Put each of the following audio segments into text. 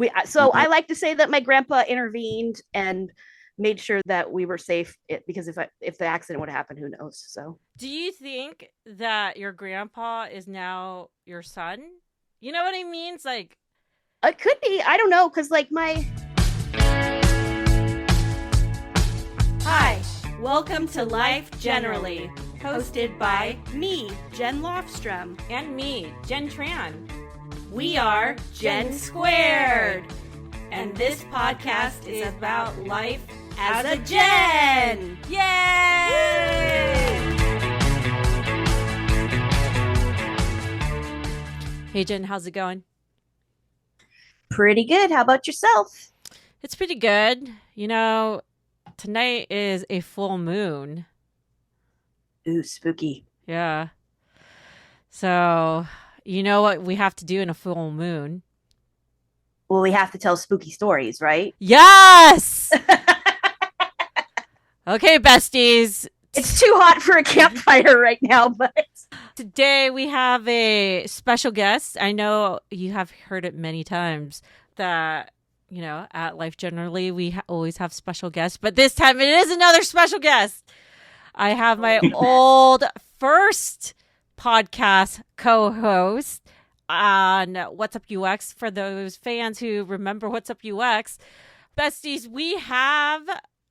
I like to say that my grandpa intervened and made sure that we were safe because if the accident would happen, who knows? So Do you think that your grandpa is now your son? You know what I mean? It's like, it could be. I don't know because like my Hi, welcome to Life Generally, hosted by me, Jen Lofstrom, and me, Jen Tran. We are Gen Squared, and this podcast is about life as a Gen. Yay! Hey Jen, how's it going? pretty good. How about yourself? It's pretty good. You know, tonight is a full moon. Ooh, spooky. Yeah. So, you know what we have to do in a full moon? Well, we have to tell spooky stories, right? Yes! Okay, besties. It's too hot for a campfire right now, but Today we have a special guest. I know you have heard it many times that, you know, at Life Generally, we always have special guests, but this time it is another special guest. I have my old first podcast co-host on What's Up UX. For those fans who remember What's Up UX, besties, we have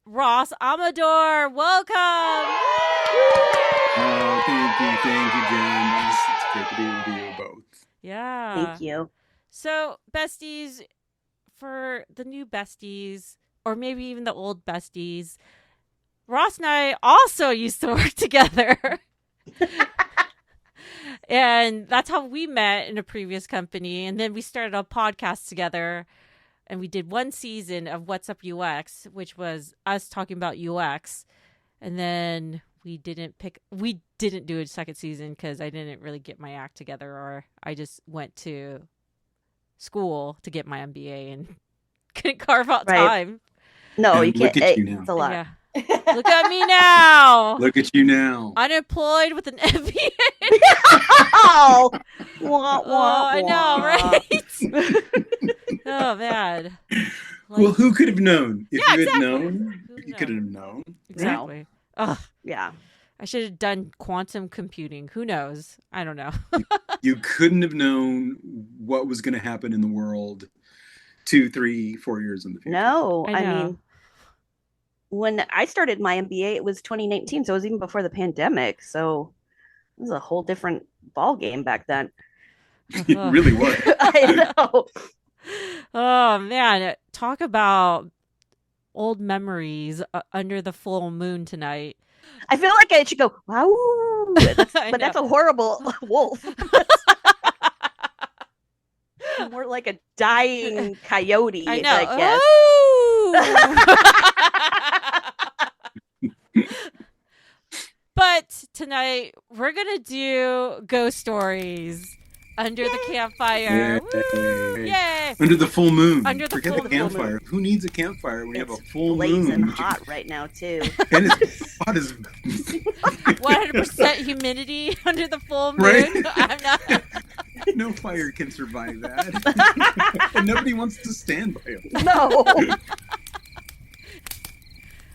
Ross Amador. Welcome. Oh, thank you, Jen. It's great to be with you both. Yeah. thank you. So, besties, for the new besties, or maybe even the old besties, Ross and I also used to work together. And that's how we met in a previous company. And then we started a podcast together. And we did one season of What's Up UX, which was us talking about UX. And then we didn't do a second season because I didn't really get my act together, or I just went to school to get my MBA and couldn't carve out time. No, And you can't. look at you now. It's a lot. Yeah. Look at me now. Look at you now. Unemployed with an MBA. Oh, wah, wah, I know, wah. right? Oh, man. Like, Well, who could have known? If Yeah, you exactly. had known, Who you knows? could have known. Exactly. Ugh. Yeah. I should have done quantum computing. Who knows? I don't know. You couldn't have known what was going to happen in the world 2, 3, 4 years in the future. No, I I know. mean, when I started my MBA, it was 2019, so it was even before the pandemic. So it was a whole different ball game back then. It really was. I know. Oh, man. Talk about old memories under the full moon tonight. I feel like I should go, wow, I but that's know. a horrible wolf. More like a dying coyote, I know. I guess. Oh! But tonight we're gonna do ghost stories under the campfire. Woo! Yay! Under the full moon. Under the Forget full the moon. campfire. Who needs a campfire when you have a It's full blazing moon? hot right now too. And it's hot as 100% humidity under the full moon. Right? I'm not. no fire can survive that. And nobody wants to stand by it. No.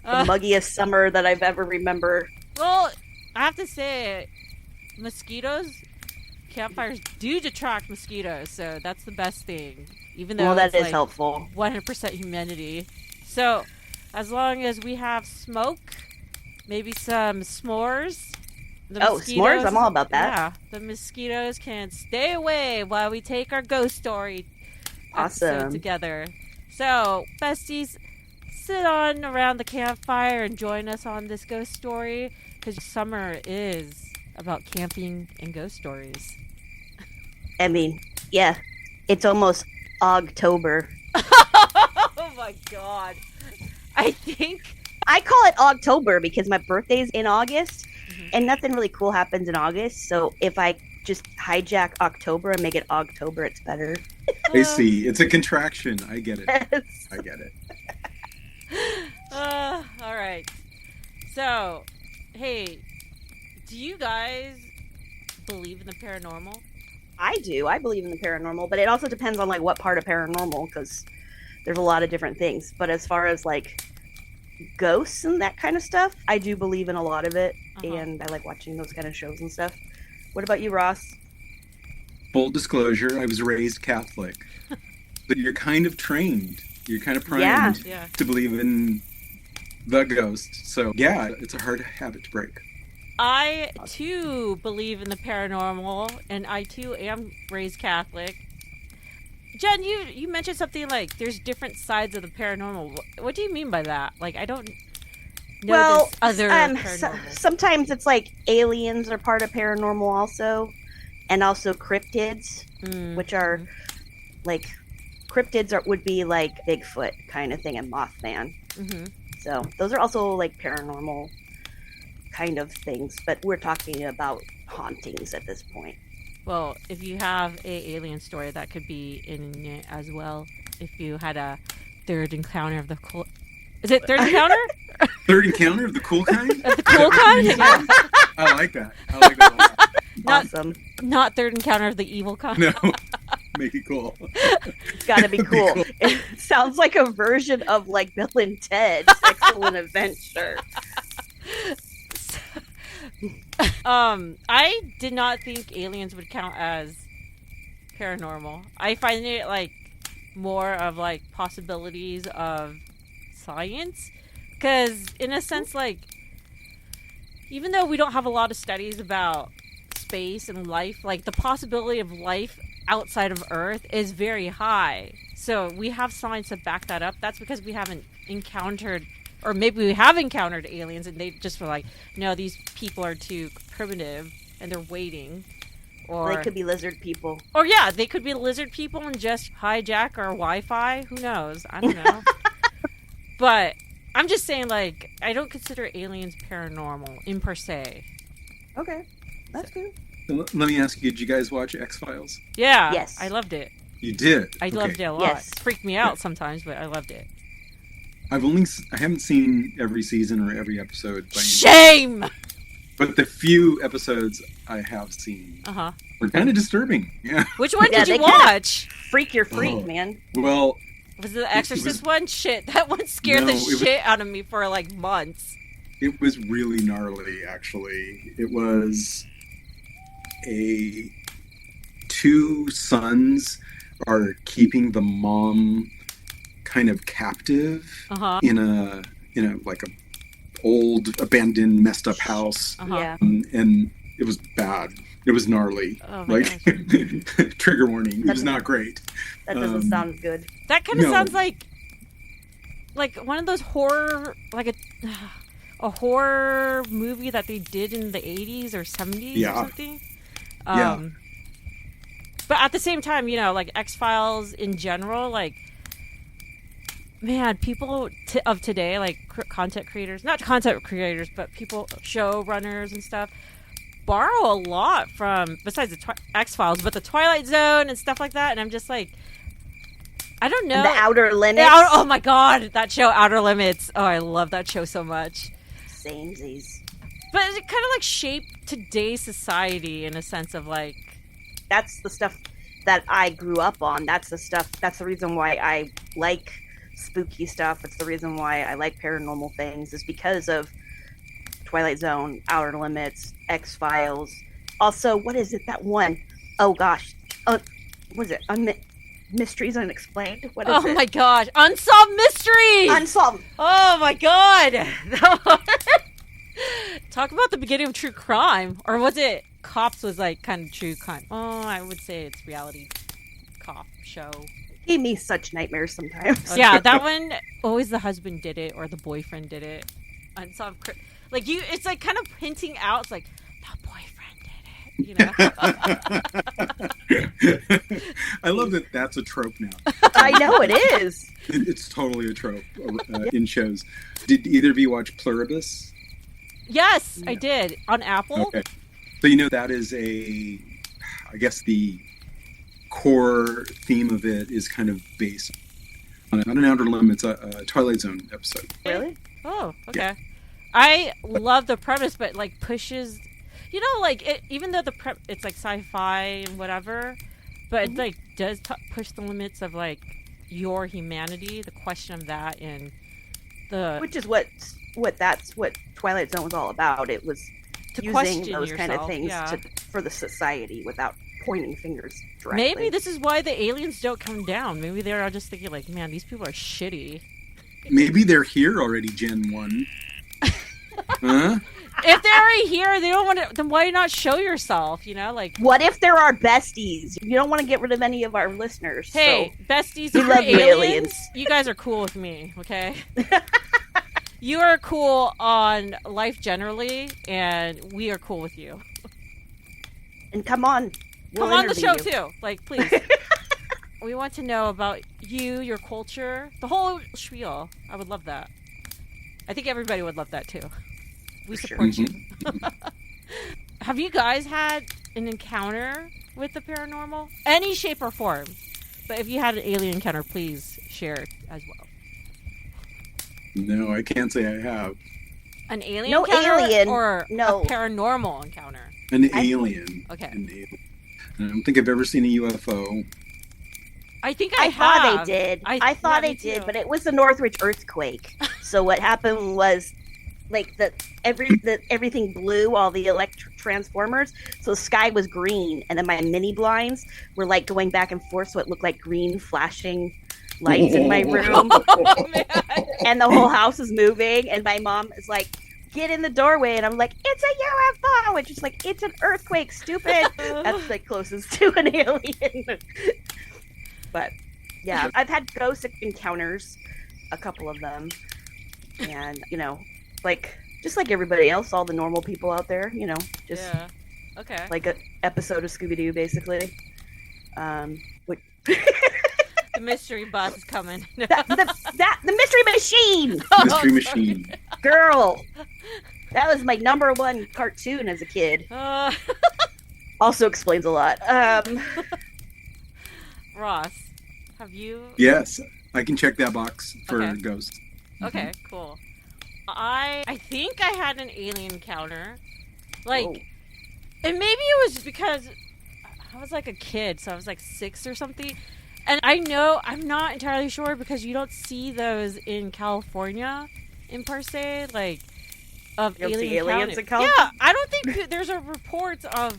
Uh, The muggiest summer that I've ever remembered. Well, I have to say, mosquitoes, campfires do detract mosquitoes, so that's the best thing. Even though Well, that it's is like helpful. 100% humidity. So, as long as we have smoke, maybe some s'mores. The S'mores? I'm all about that. Yeah, the mosquitoes can stay away while we take our ghost story episode Awesome. together. So, besties, sit on around the campfire and join us on this ghost story, because summer is about camping and ghost stories. I mean, yeah, it's almost Aug-tober. Oh my god. I think I call it Aug-tober because my birthday's in August, Mhm. and nothing really cool happens in August. So if I just hijack October and make it Aug-tober, it's better. I see. It's a contraction. I get it. I get it. All right. So, hey, do you guys believe in the paranormal? I do. I believe in the paranormal, but it also depends on like what part of paranormal, because there's a lot of different things. But as far as like ghosts and that kind of stuff, I do believe in a lot of it, and I like watching those kind of shows and stuff. What about you, Ross? Full disclosure, I was raised Catholic. But you're kind of trained. You're kind of primed Yeah. to believe in the ghost. So, yeah, it's a hard habit to break. I too believe in the paranormal, and I too am raised Catholic. Jen, you mentioned something like there's different sides of the paranormal. What do you mean by that? Like, I don't know Well, this other paranormal. sometimes it's like aliens are part of paranormal also, and also cryptids, which are like would be like Bigfoot kind of thing and Mothman. So those are also like paranormal kind of things, but we're talking about hauntings at this point. Well, if you have a alien story, that could be in it as well. If you had a third encounter of the cool... Is it third encounter? Third encounter of the cool kind? Of the cool kind? Yeah. I like that. I like that a lot. Awesome. Not third encounter of the evil kind. No, make it cool. It's gotta be cool. It sounds like a version of like Bill and Ted's Excellent Adventure. I did not think aliens would count as paranormal. I find it like more of like possibilities of science, because in a sense, like, even though we don't have a lot of studies about space and life, like the possibility of life outside of Earth is very high. So we have science to back that up. That's because we haven't encountered, or maybe we have encountered aliens and they just were like, no, these people are too primitive and they're waiting. Or They could be lizard people. Or yeah, they could be lizard people and just hijack our Wi-Fi. Who knows? I don't know. But I'm just saying, like, I don't consider aliens paranormal in per se. Okay, that's good. Let me ask you, did you guys watch X-Files? Yeah. Yes. I loved it. You did? I loved it a lot. Yes. It freaked me out sometimes, but I loved it. I haven't seen every season or every episode. By any Shame! means, but the few episodes I have seen were kind of disturbing. Yeah. Which one Yeah, did you they kinda- watch? Freak your freak, Oh. man. Well, Was it the Exorcist was- one? Shit, that one scared No, the it was- shit out of me for like months. it was really gnarly, actually. It was two sons are keeping the mom kind of captive in a like a old abandoned messed up house. Yeah. And it was bad. It was gnarly. Oh my Like trigger warning. It was not great. That doesn't sound good. That kind of No. sounds like one of those horror, like a horror movie that they did in the 80s or 70s or Yeah. something. Yeah. But at the same time, you know, like X-Files in general, like, man, people of today, like content creators, not content creators, but people, showrunners and stuff, borrow a lot from, besides the X-Files, but the Twilight Zone and stuff like that. And I'm just like, I don't know. The Outer Limits. Oh my god, that show, Outer Limits. Oh, I love that show so much. Samesies. But it kind of like shaped today's society in a sense of like, That's the stuff that I grew up on. That's the reason why I like spooky stuff. It's the reason why I like paranormal things, is because of Twilight Zone, Outer Limits, X-Files. Also, what is it, that one? Oh gosh. What is it? Mysteries Unexplained? What is it? oh my gosh, Unsolved Mysteries! Unsolved. Oh my god! Talk about the beginning of true crime. Or was it Cops was like kind of true crime? Oh, I would say it's reality cop show. Gave me such nightmares sometimes. Yeah, that one, always the husband did it or the boyfriend did it. Unsolved like you, it's like kind of hinting out, it's like, the boyfriend did it, you know? I love that that's a trope now. I know it is. It's totally a trope in shows. Did either of you watch Pluribus? Yes, I did. On Apple? Okay. So you know that is I guess the core theme of it is kind of based on an Outer Limits, a Twilight Zone episode. Really? Oh, okay. I love the premise, but like pushes, You know, like, even though it's like sci-fi and whatever, but it like does push the limits of like your humanity, the question of that, and which is what Twilight Zone was all about. It was to using those yourself, kind of things yeah. for the society without pointing fingers directly. Maybe this is why the aliens don't come down. Maybe they're all just thinking like, man, these people are shitty. Maybe they're here already, Gen 1. Huh? If they're already here, they don't want to. Then why not show yourself? You know, like. What if there are besties? You don't want to get rid of any of our listeners. Hey, so besties, we if love you're aliens, aliens. you guys are cool with me, okay? You are cool on life generally, and we are cool with you. And come on, come on the show too. Like, please. We want to know about you, your culture, the whole spiel. I would love that. I think everybody would love that too. We support you. Have you guys had an encounter with the paranormal? Any shape or form. But if you had an alien encounter, please share it as well. No, I can't say I have. An alien no encounter alien. or no. a paranormal encounter? An alien. Okay. An alien. I don't think I've ever seen a UFO. I think I have. thought they did. I thought yeah, they did, too. but it was the Northridge earthquake. So what happened was, like, everything blew, all the electric transformers, so the sky was green, and then my mini blinds were like going back and forth, so it looked like green flashing lights in my room. And the whole house is moving, and my mom is like, get in the doorway, and I'm like, it's a UFO, and she's like, it's an earthquake, stupid. That's like closest to an alien. But yeah, I've had ghost encounters, a couple of them, and you know, like just like everybody else, all the normal people out there, you know, just okay, like an episode of Scooby-Doo, basically. Which... The mystery bus is coming. the mystery machine. Mystery machine. Girl, that was my number one cartoon as a kid. Also explains a lot. Ross, have you? Yes, I can check that box for ghosts. Okay, cool. I think I had an alien encounter. Like, and maybe it was because I was like a kid, so I was like 6 or something. And I know, I'm not entirely sure because you don't see those in California in per se, like, of aliens in California. Yeah, I don't think there's a reports of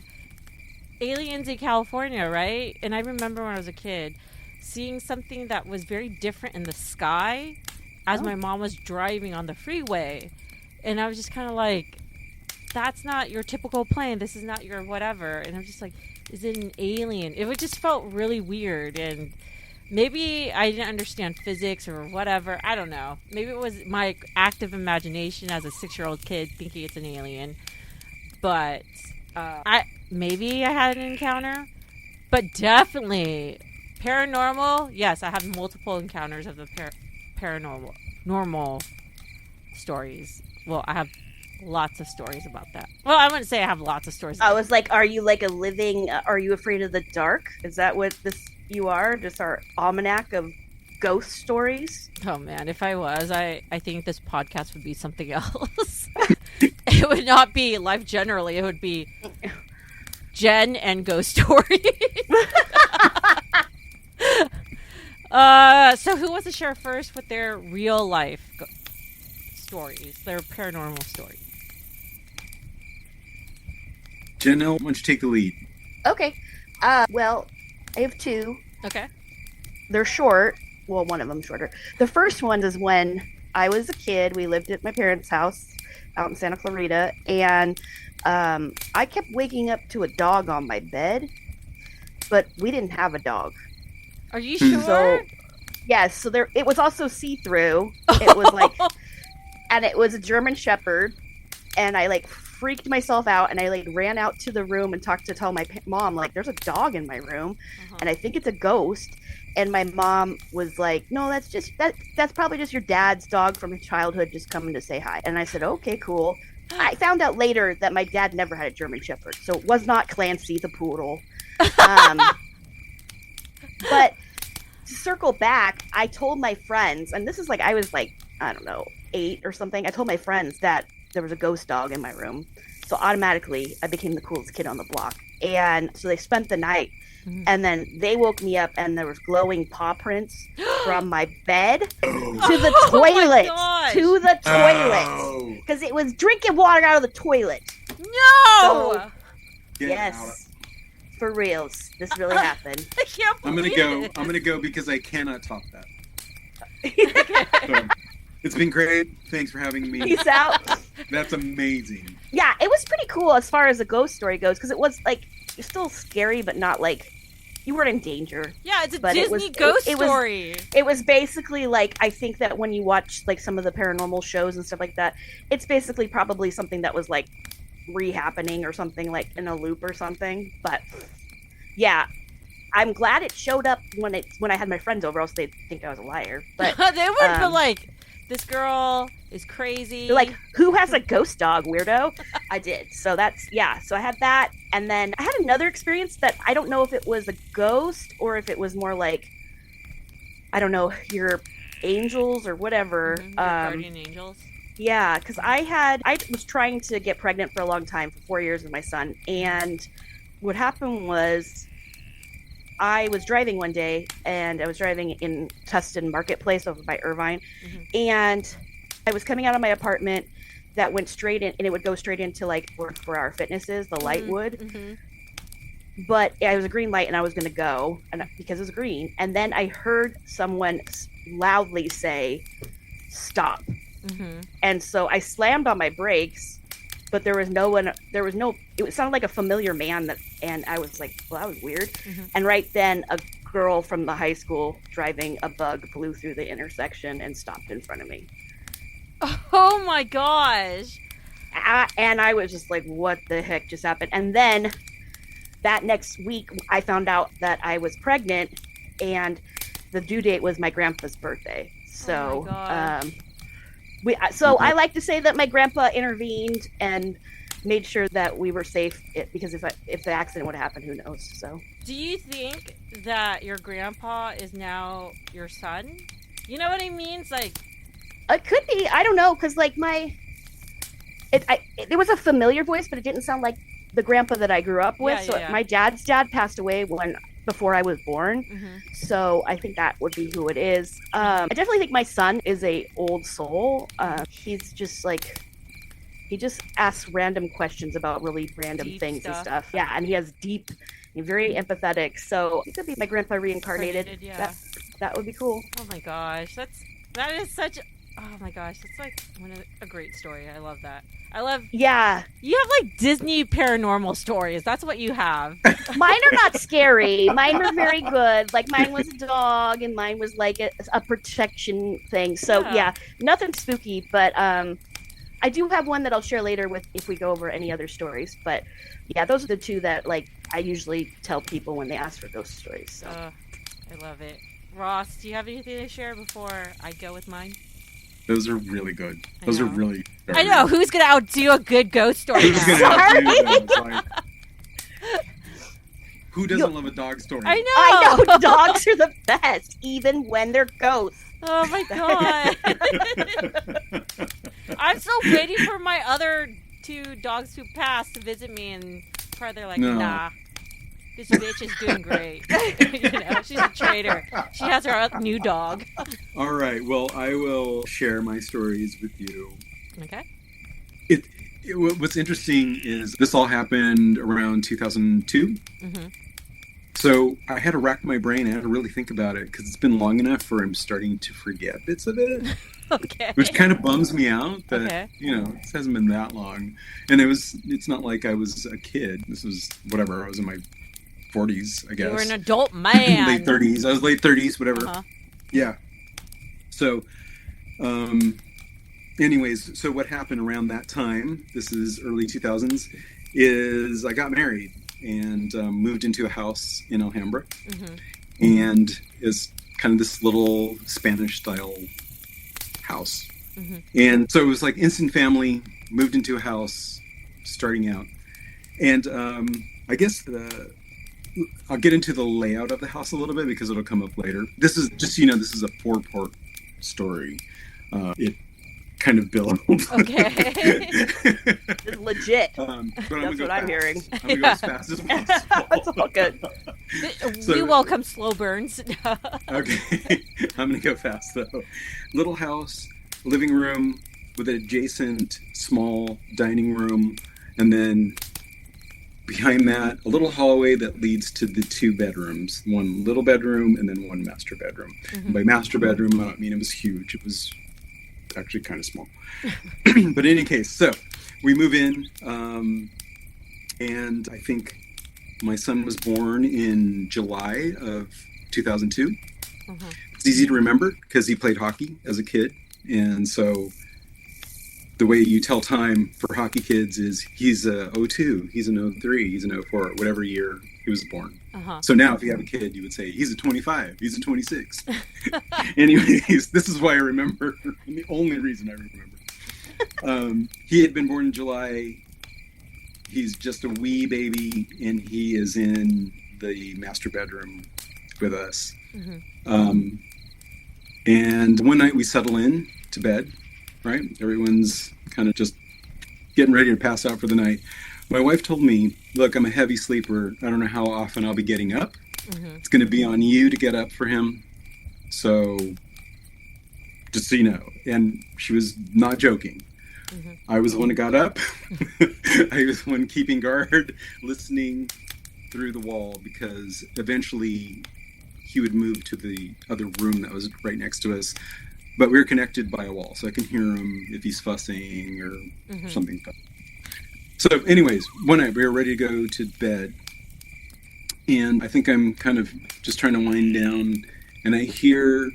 aliens in California, right? And I remember when I was a kid seeing something that was very different in the sky as my mom was driving on the freeway. And I was just kind of like, that's not your typical plane. This is not your whatever. And I'm just like, is it an alien? It just felt really weird. And maybe I didn't understand physics or whatever. I don't know. Maybe it was my active imagination as a 6-year-old kid thinking it's an alien. But maybe I had an encounter. But definitely paranormal. Yes, I have multiple encounters of the paranormal stories. Well, I have lots of stories about that. Well, I wouldn't say I have lots of stories. I was like, are you like a living, are you afraid of the dark? Is that what you are? Just our almanac of ghost stories? Oh man, if I was, I think this podcast would be something else. It would not be Life Generally. It would be Jen and ghost stories. So who wants to share first with their real life stories, their paranormal stories? Janelle, why don't you take the lead? Okay. Well, I have 2. Okay. They're short. Well, one of them shorter. The first one is when I was a kid. We lived at my parents' house out in Santa Clarita, and I kept waking up to a dog on my bed, but we didn't have a dog. Are you sure? So, yes. So there, it was also see-through. It was like, and it was a German Shepherd, and I like freaked myself out, and I like ran out to the room and tell my mom, like, there's a dog in my room, and I think it's a ghost. And my mom was like, no, that's probably just your dad's dog from his childhood just coming to say hi. And I said, okay, cool. I found out later that my dad never had a German Shepherd, so it was not Clancy the poodle. But to circle back, I told my friends, and this is like, I was like, I don't know, 8 or something. I told my friends that there was a ghost dog in my room. So automatically, I became the coolest kid on the block. And so they spent the night. And then they woke me up, and there was glowing paw prints from my bed to the toilet. To the toilet. Because it was drinking water out of the toilet. No! So, yes. For reals. This really happened. I can't believe I'm gonna go because I cannot top that. So, it's been great. Thanks for having me. Peace out. That's amazing. Yeah, it was pretty cool as far as a ghost story goes, because it was like, it's still scary, but not like you weren't in danger. Yeah, it's a Disney ghost story. It was basically like, I think that when you watch like some of the paranormal shows and stuff like that, it's basically probably something that was like re-happening or something, like in a loop or something. But yeah, I'm glad it showed up when I had my friends over, else they'd think I was a liar. But they would be like, this girl is crazy. They're like, who has a ghost dog, weirdo? I did. So so I had that. And then I had another experience that I don't know if it was a ghost or if it was more like, I don't know, your angels or whatever. Your guardian angels. Yeah, because I was trying to get pregnant for a long time, for 4 years with my son. And what happened was, I was driving one day, and I was driving in Tustin Marketplace over by Irvine, and I was coming out of my apartment that went straight in, and it would go straight into like where our fitness is, the light would. But it was a green light, and I was going to go, and because it was green, and then I heard someone loudly say, "Stop!" And so I slammed on my brakes, but there was no one. It sounded like a familiar man and I was like, well, that was weird. And right then, a girl from the high school driving a bug flew through the intersection and stopped in front of me. Oh my gosh! And I was just like, what the heck just happened? And then that next week, I found out that I was pregnant, and the due date was my grandpa's birthday. So, I like to say that my grandpa intervened and made sure that we were safe, because if the accident would happen, who knows? So, do you think that your grandpa is now your son? You know what I mean? It's like, it could be. I don't know, because like it was a familiar voice, but it didn't sound like the grandpa that I grew up with. My dad's dad passed away before I was born. So I think that would be who it is. I definitely think my son is a old soul. He's just like, he just asks random questions about really random deep things and stuff. Yeah, and he has very empathetic. So he could be my grandpa reincarnated. Yeah. That would be cool. Oh my gosh, that is such. Oh my gosh, that's like a great story. I love that. Yeah. You have like Disney paranormal stories. That's what you have. Mine are not scary. Mine were very good. Like, mine was a dog, and mine was like a protection thing. So yeah, nothing spooky. But I do have one that I'll share later if we go over any other stories. But yeah, those are the two that like I usually tell people when they ask for ghost stories. So. I love it. Ross, do you have anything to share before I go with mine? Those are really good. Those are really. I know. Who's gonna outdo a good ghost story? Who's gonna outdo those? Like, who doesn't love a dog story? I know. Dogs are the best, even when they're ghosts. Oh my god! I'm still waiting for my other two dogs who passed to visit me, and they're like, nah. This bitch is doing great. She's a traitor. She has her new dog. All right. Well, I will share my stories with you. Okay. What's interesting is this all happened around 2002. So I had to rack my brain. I had to really think about it, because it's been long enough where I'm starting to forget bits of it. Okay. Which kind of bums me out that, it hasn't been that long. And it's not like I was a kid. This was whatever. I was in my 40s, I guess. You were an adult man. Late 30s. I was late 30s, whatever. Yeah. So, anyways, so what happened around that time, this is early 2000s, is I got married and moved into a house in Alhambra. And it's kind of this little Spanish-style house. And so it was like instant family, moved into a house, starting out. And I guess I'll get into the layout of the house a little bit, because it'll come up later. This is just, this is a 4-part story. It kind of build. Okay. It's legit. But I'm That's what I'm hearing. I'm going to go as fast as possible. It's all good. We welcome slow burns. Okay. I'm going to go fast, though. Little house, living room with an adjacent small dining room, and then behind that, a little hallway that leads to the 2 bedrooms. One little bedroom and then one master bedroom. And by master bedroom, I don't mean it was huge. It was actually kind of small. But in any case, so we move in, and I think my son was born in July of 2002. It's easy to remember because he played hockey as a kid. And so the way you tell time for hockey kids is he's a 02, he's an 03, he's an 04, whatever year he was born. So now if you have a kid, you would say he's a 25, he's a 26. Anyways, this is why I remember, and the only reason I remember. He had been born in July. He's just a wee baby, and he is in the master bedroom with us. And one night we settle in to bed, right? Everyone's kind of just getting ready to pass out for the night. My wife told me, look, I'm a heavy sleeper. I don't know how often I'll be getting up. It's going to be on you to get up for him. So just so you know. And she was not joking. I was the one who got up. I was the one keeping guard, listening through the wall, because eventually he would move to the other room that was right next to us. But we were connected by a wall, so I can hear him if he's fussing or something. So anyways, one night we were ready to go to bed, and I think I'm kind of just trying to wind down, and I hear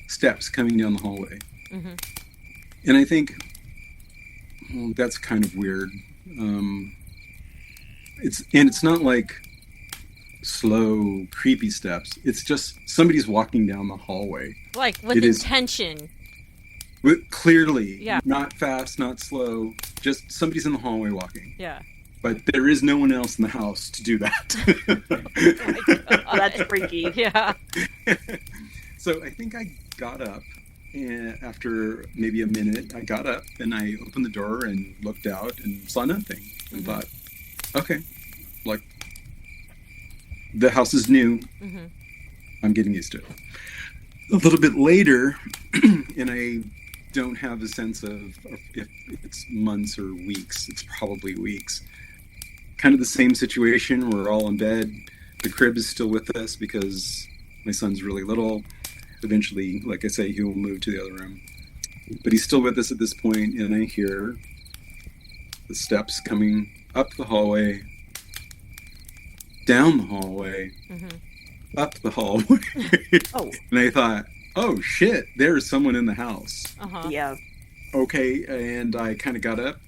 steps coming down the hallway. And I think, well, that's kind of weird. It's not like slow, creepy steps. It's just somebody's walking down the hallway. Like with intention. Clearly, not fast, not slow. Just somebody's in the hallway walking. Yeah. But there is no one else in the house to do that. Oh, that's freaky. Yeah. So I think I got up, and after maybe a minute, I got up and I opened the door and looked out and saw nothing. And thought, okay, like, the house is new. I'm getting used to it. A little bit later, and I don't have a sense of if it's months or weeks. It's probably weeks. Kind of the same situation. We're all in bed. The crib is still with us because my son's really little. Eventually, like I say, he will move to the other room. But he's still with us at this point, and I hear the steps coming up the hallway, down the hallway, up the hallway. And I thought, oh shit, there's someone in the house. Yeah. Okay, and I kind of got up.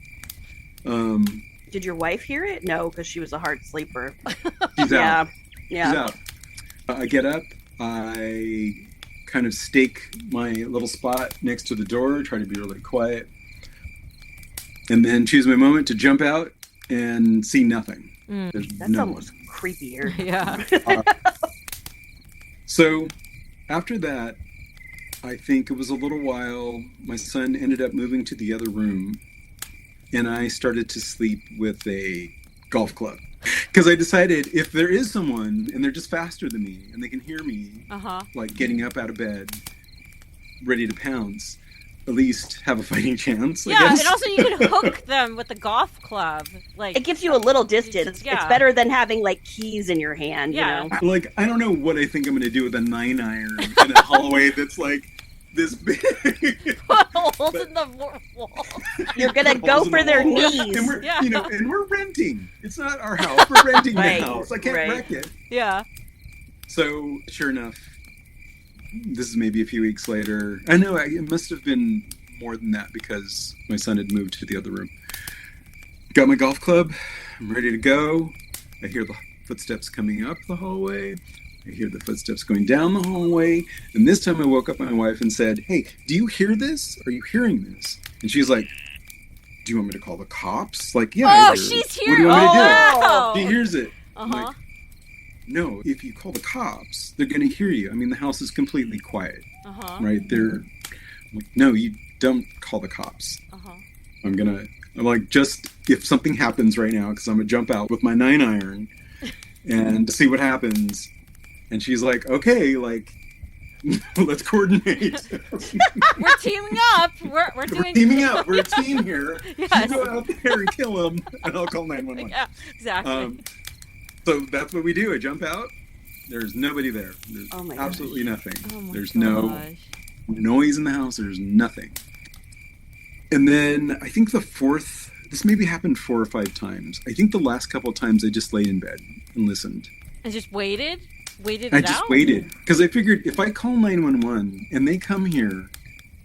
Did your wife hear it? No, because she was a hard sleeper. She's out. Yeah. She's out. I get up. I kind of stake my little spot next to the door, try to be really quiet, and then choose my moment to jump out and see nothing. That's almost creepier. Yeah. So after that, I think it was a little while, my son ended up moving to the other room, and I started to sleep with a golf club. Because I decided if there is someone and they're just faster than me and they can hear me, like getting up out of bed, ready to pounce, at least have a fighting chance. Yeah, and also you can hook them with the golf club. Like, it gives you a little distance. Yeah. It's better than having like keys in your hand. Yeah. You know? Like, I don't know what I think I'm going to do with a 9-iron in a hallway that's like this big. holes in the wall. You're gonna go for their knees. And we're, and we're renting. It's not our house. We're renting the house. I can't wreck it. Yeah. So sure enough, this is maybe a few weeks later. I know it must have been more than that because my son had moved to the other room. Got my golf club. I'm ready to go. I hear the footsteps coming up the hallway. I hear the footsteps going down the hallway. And this time I woke up my wife and said, hey, do you hear this? Are you hearing this? And she's like, do you want me to call the cops? Like, yeah. Oh, she's here. What do you want me to do? Wow. She hears it. I'm like, no, if you call the cops, they're going to hear you. I mean, the house is completely quiet. Right? I'm like, no, you don't call the cops. Uh-huh. I'm like, just if something happens right now, because I'm going to jump out with my 9-iron and to see what happens. And she's like, okay, like, let's coordinate. We're teaming up. We're teaming up. We're a team here. Yes. You go out there and kill him, and I'll call 911. Yeah, exactly. So that's what we do. I jump out. There's nobody there. There's absolutely nothing. There's no noise in the house. There's nothing. And then I think this maybe happened 4 or 5 times. I think the last couple of times I just laid in bed and listened. And just waited? I just waited. Because I figured if I call 911 and they come here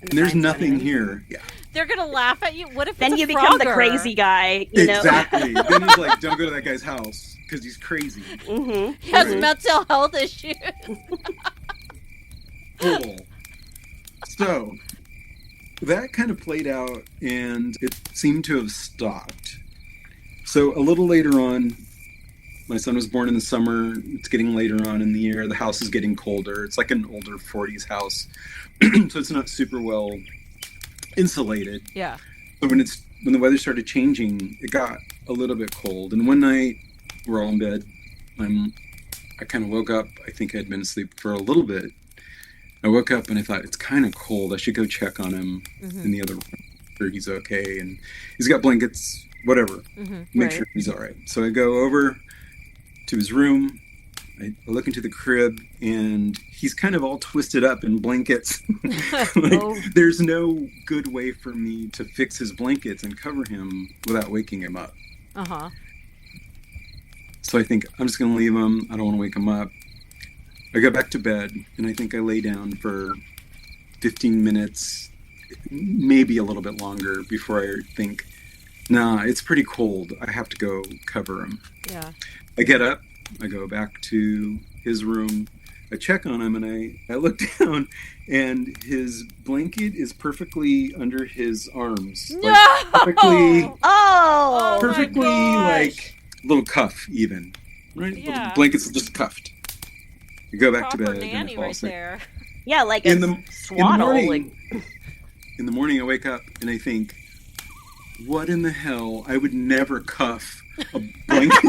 and there's nothing here, they're going to laugh at you. What if then it's you a become the frogger? crazy guy, you know? Exactly. Then it's like, don't go to that guy's house because he's crazy. Mm-hmm. He has mental health issues. Cool. So that kind of played out and it seemed to have stopped. So a little later on, my son was born in the summer. It's getting later on in the year. The house is getting colder. It's like an older 40s house. So it's not super well insulated. Yeah. So when the weather started changing, it got a little bit cold. And one night, we're all in bed. I kind of woke up. I think I'd been asleep for a little bit. I woke up and I thought, it's kind of cold. I should go check on him in the other room. Sure he's okay. And he's got blankets, whatever. Make sure he's all right. So I go over to his room. I look into the crib and he's kind of all twisted up in blankets. There's no good way for me to fix his blankets and cover him without waking him up. So I think I'm just going to leave him. I don't want to wake him up. I go back to bed and I think I lay down for 15 minutes, maybe a little bit longer before I think, nah, it's pretty cold. I have to go cover him. Yeah. I get up, I go back to his room, I check on him, and I look down, and his blanket is perfectly under his arms. No! Like, perfectly, like, little cuff even. Right? Yeah. The blanket's just cuffed. I go back proper to bed. nanny and I fall right asleep. there. Yeah, like In a the swaddle. morning, in the morning, I wake up, and I think, what in the hell? I would never cuff a blanket.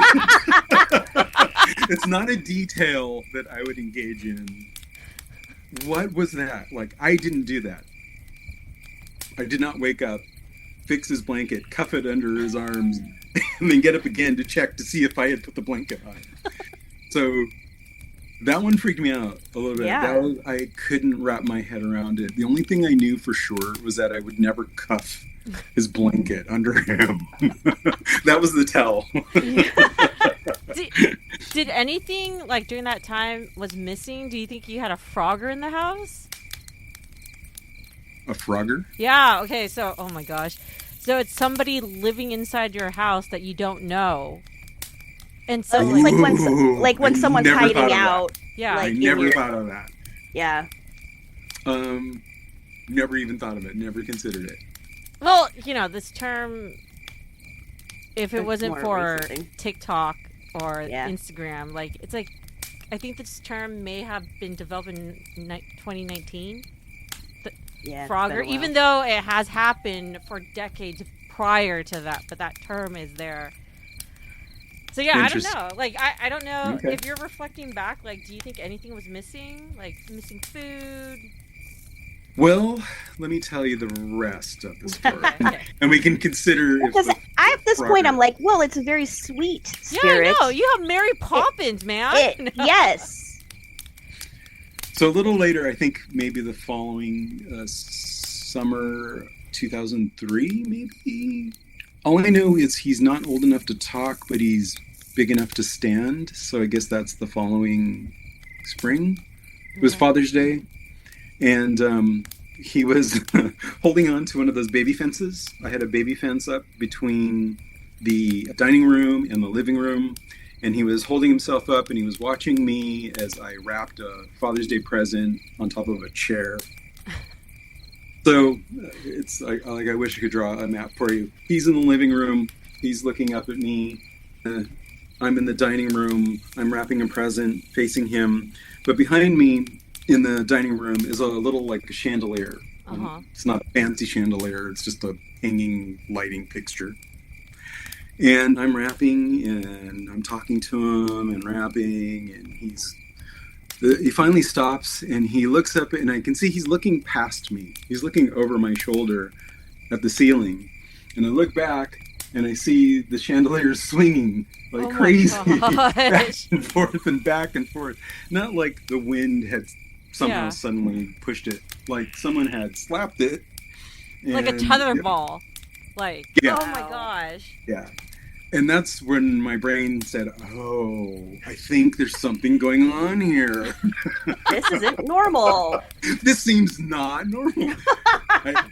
It's not a detail that I would engage in. What was that? Like, I didn't do that. I did not wake up, fix his blanket, cuff it under his arms, and then get up again to check to see if I had put the blanket on. So that one freaked me out a little bit. Yeah. I couldn't wrap my head around it. The only thing I knew for sure was that I would never cuff his blanket under him. That was the tell. Did anything like during that time was missing? Do you think you had a frogger in the house? A frogger? Yeah. Okay. So, oh my gosh. So it's somebody living inside your house that you don't know, and so when someone's hiding out. Yeah. I never thought of that. Yeah. Never even thought of it. Never considered it. Well, you know, this term, if it wasn't for TikTok or Instagram, like, it's like, I think this term may have been developed in 2019. Frogger, even though it has happened for decades prior to that, but that term is there. So yeah, I don't know. Like, I don't know if you're reflecting back. Like, do you think anything was missing? Like missing food? Well, let me tell you the rest of the story, and we can consider. Because at this point, I'm like, well, it's a very sweet spirit. Yeah, I know. You have Mary Poppins, man. Yes. So a little later, I think maybe the following summer, 2003, maybe. All I know is he's not old enough to talk, but he's big enough to stand. So I guess that's the following spring. It was Father's Day. And he was holding on to one of those baby fences. I had a baby fence up between the dining room and the living room. And he was holding himself up and he was watching me as I wrapped a Father's Day present on top of a chair. So it's like I wish I could draw a map for you. He's in the living room. He's looking up at me. I'm in the dining room. I'm wrapping a present facing him. But behind me in the dining room is a little like a chandelier. It's not a fancy chandelier. It's just a hanging lighting fixture. And I'm rapping, and I'm talking to him and rapping, and he finally stops, and he looks up, and I can see he's looking past me. He's looking over my shoulder at the ceiling. And I look back, and I see the chandelier swinging like crazy, back and forth and back and forth. Not like the wind had somehow suddenly pushed it, like someone had slapped it. Like a tetherball. Like, oh my gosh. Yeah. And that's when my brain said, oh, I think there's something going on here. This isn't normal. This seems not normal. I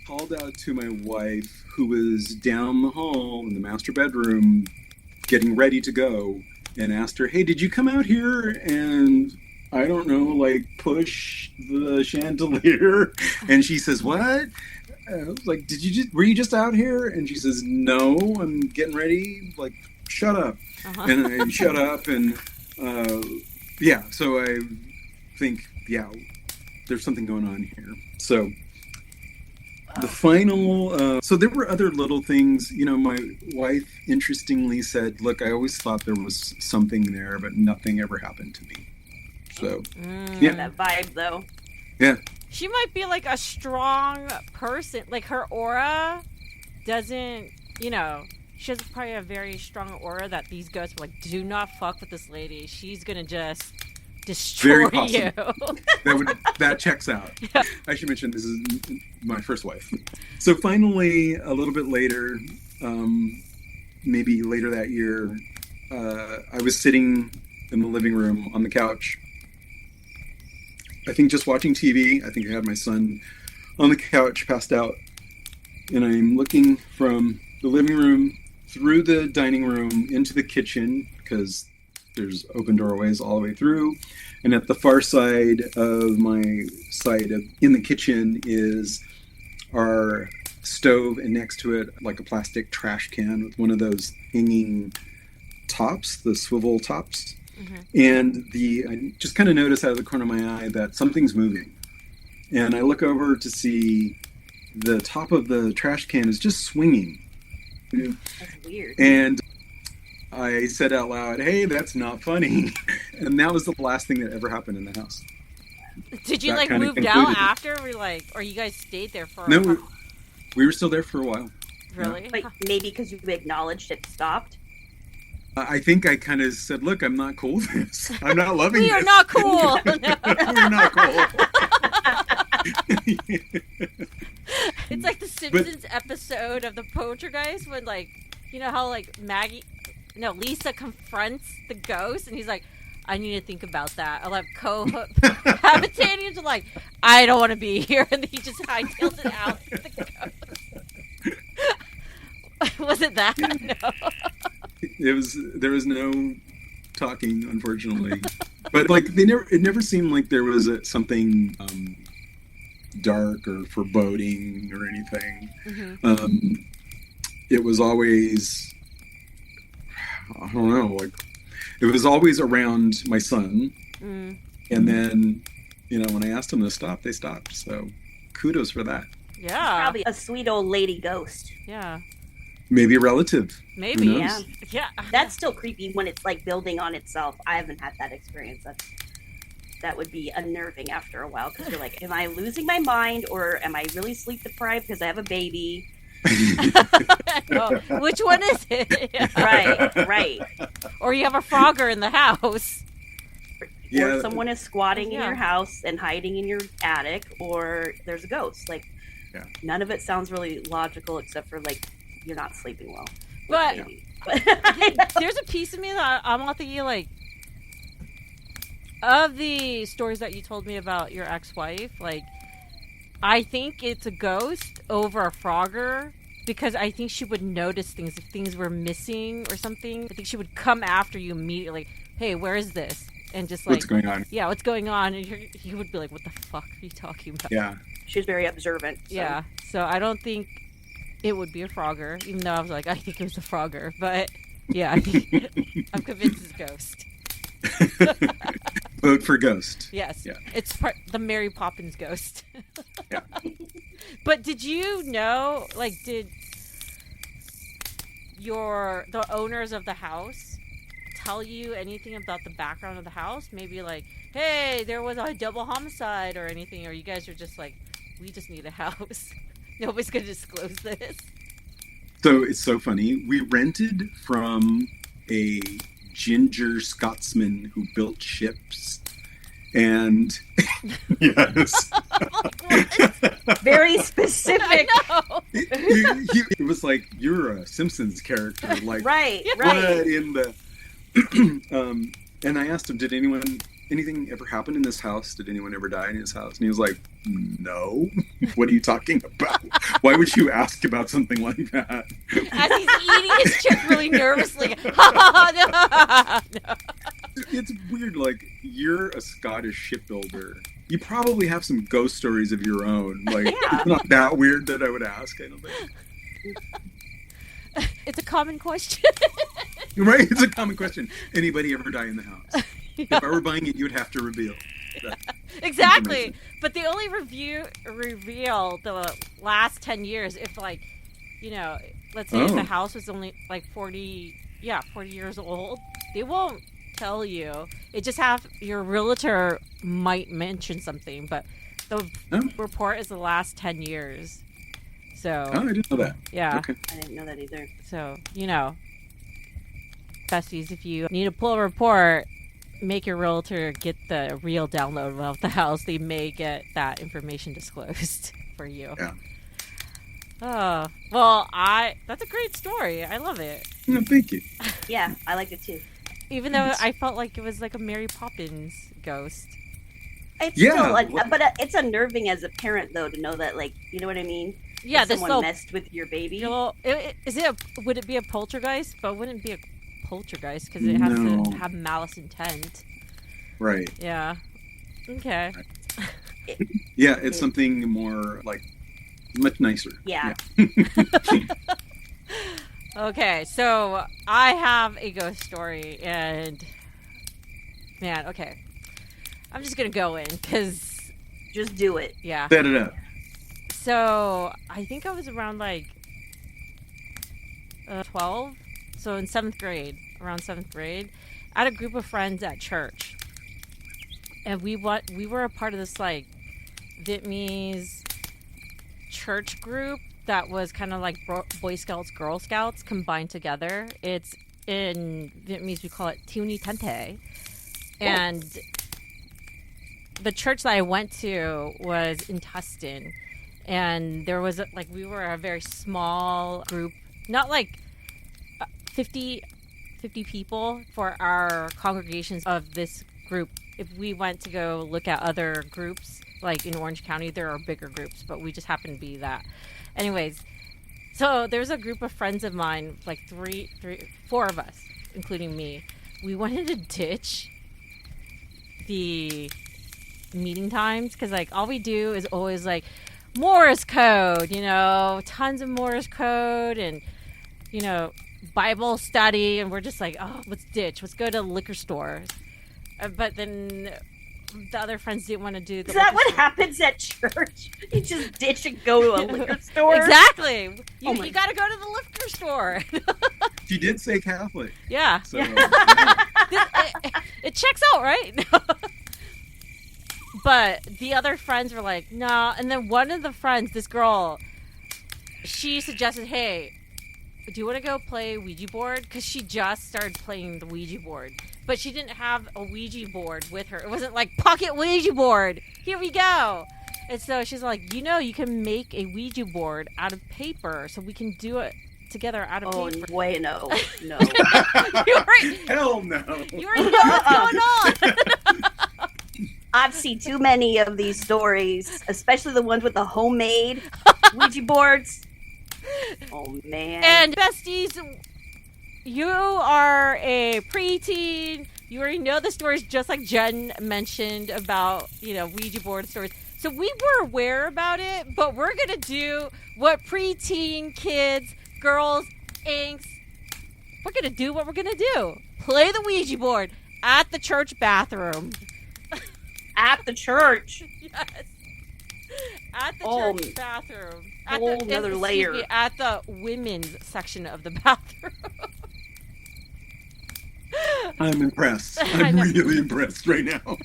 called out to my wife, who was down the hall in the master bedroom getting ready to go, and asked her, hey, did you come out here and, I don't know, like push the chandelier? And she says, what? I was like, were you just out here? And she says, no, I'm getting ready. Like, shut up. And I shut up, and so I think, there's something going on here. So the final, so there were other little things, my wife interestingly said, look, I always thought there was something there, but nothing ever happened to me. So, That vibe, though. Yeah. She might be like a strong person. Like her aura doesn't, she has probably a very strong aura that these ghosts are like, do not fuck with this lady. She's going to just destroy you. That checks out. Yeah. I should mention this is my first wife. So finally, a little bit later, maybe later that year, I was sitting in the living room on the couch. I think just watching TV. I think I had my son on the couch, passed out. And I'm looking from the living room through the dining room into the kitchen, because there's open doorways all the way through. And at the far side of my side in the kitchen is our stove, and next to it, like a plastic trash can with one of those hanging tops, the swivel tops. And I just kind of notice out of the corner of my eye that something's moving. And I look over to see the top of the trash can is just swinging. That's weird. And I said out loud, hey, that's not funny. And that was the last thing that ever happened in the house. Did you move down after? Or you guys stayed there for No, we were still there for a while. Really? Yeah. Like maybe because you acknowledged it stopped? I think I kind of said, look, I'm not cool with this. I'm not loving this. We are not cool. We're not cool. It's like the Simpsons episode of the Poltergeist when, how, Lisa confronts the ghost, and he's like, I need to think about that. I'll have cohabitating to I don't want to be here, and then he just hightails it out. The ghost. Was it that? No. There was no talking, unfortunately, but it never seemed like there was something dark or foreboding or anything. It was always, I don't know, it was always around my son, and then when I asked them to stop, they stopped. So kudos for that. Yeah, probably a sweet old lady ghost. Yeah. Maybe a relative. Maybe, yeah. That's still creepy when it's building on itself. I haven't had that experience. That would be unnerving after a while, because you're like, am I losing my mind, or am I really sleep deprived because I have a baby? Which one is it? Right. Or you have a frogger in the house. Or someone is squatting in your house and hiding in your attic, or there's a ghost. None of it sounds really logical, except for you're not sleeping well. But there's a piece of me that I'm not thinking of the stories that you told me about your ex-wife. I think it's a ghost over a frogger, because I think she would notice things if things were missing or something. I think she would come after you immediately. Hey, where is this? And just what's going on? Yeah, what's going on? And you would be like, what the fuck are you talking about? Yeah. She's very observant. So. Yeah. So I don't think it would be a frogger, even though I was like, I think it was a frogger. But yeah, I'm convinced it's a ghost. Vote for Ghost. Yes. Yeah. It's the Mary Poppins ghost. Yeah. But did you know, like, did the owners of the house tell you anything about the background of the house? Maybe like, hey, there was a double homicide or anything, or you guys are just like, we just need a house. Nobody's going to disclose this. So it's so funny. We rented from a ginger Scotsman who built ships. And yes. Very specific. It was like, you're a Simpsons character. Like, right. What in the... and I asked him, did anything ever happen in this house? Did anyone ever die in his house? And he was like, no. What are you talking about? Why would you ask about something like that? As he's eating his chip really nervously. No. It's weird, like, you're a Scottish shipbuilder. You probably have some ghost stories of your own. Like, It's not that weird that I would ask, I don't think. It's a common question. Right? It's a common question. Anybody ever die in the house? Yeah. If I were buying it, you'd have to reveal. Exactly. But they only reveal the last 10 years if, like, you know, let's say if the house was only like 40 years old, they won't tell you. It just your realtor might mention something, but the report is the last 10 years. So I didn't know that. Yeah. Okay. I didn't know that either. So, you know, besties, if you need to pull a report, make your realtor get the real download of the house. They may get that information disclosed for you. Yeah. Oh, well, that's a great story. I love it. No, thank you. Yeah, I liked it too. Even though I felt like it was like a Mary Poppins ghost. It's still, but it's unnerving as a parent, though, to know that, like, you know what I mean? Yeah, someone messed with your baby. Well, would it be a poltergeist? But it wouldn't be a poltergeist because it has to have malice intent. Right. Yeah. Okay. Yeah, it's something more like much nicer. Yeah. Okay, so I have a ghost story, and man, okay, I'm just gonna go in because just do it. Yeah. Set it up. So I think I was around like 12. So in around seventh grade, I had a group of friends at church, and we were a part of this like Vietnamese church group that was kind of like Boy Scouts, Girl Scouts combined together. It's in Vietnamese, we call it Tiuni Tente. And the church that I went to was in Tustin. And there was, we were a very small group, not like 50 people for our congregations of this group. If we went to go look at other groups, like in Orange County, there are bigger groups, but we just happen to be that. Anyways, so there's a group of friends of mine, like four of us, including me. We wanted to ditch the meeting times because, like, all we do is always, like, Morse code, you know, tons of Morse code and, you know, Bible study. And we're just like, oh, let's ditch. Let's go to the liquor store. But then the other friends didn't want to do the. Is that what happens at church? You just ditch and go to a liquor store? Exactly. You got to go to the liquor store. She did say Catholic. Yeah. So, it checks out, right? But the other friends were like, nah. And then one of the friends, this girl, she suggested, hey, do you want to go play Ouija board? Because she just started playing the Ouija board. But she didn't have a Ouija board with her. It wasn't like, pocket Ouija board. Here we go. And so she's like, you know, you can make a Ouija board out of paper. So we can do it together out of paper. Oh, boy, no. Hell no. You already know what's going on. I've seen too many of these stories, especially the ones with the homemade Ouija boards. Oh, man. And besties, you are a preteen. You already know the stories, just like Jen mentioned about, you know, Ouija board stories. So we were aware about it, but we're going to do what preteen kids, girls, inks, we're going to do what we're going to do. Play the Ouija board at the church bathroom. At the church. Yes. At the church bathroom. Another layer. At the women's section of the bathroom. I'm impressed. I'm really impressed right now.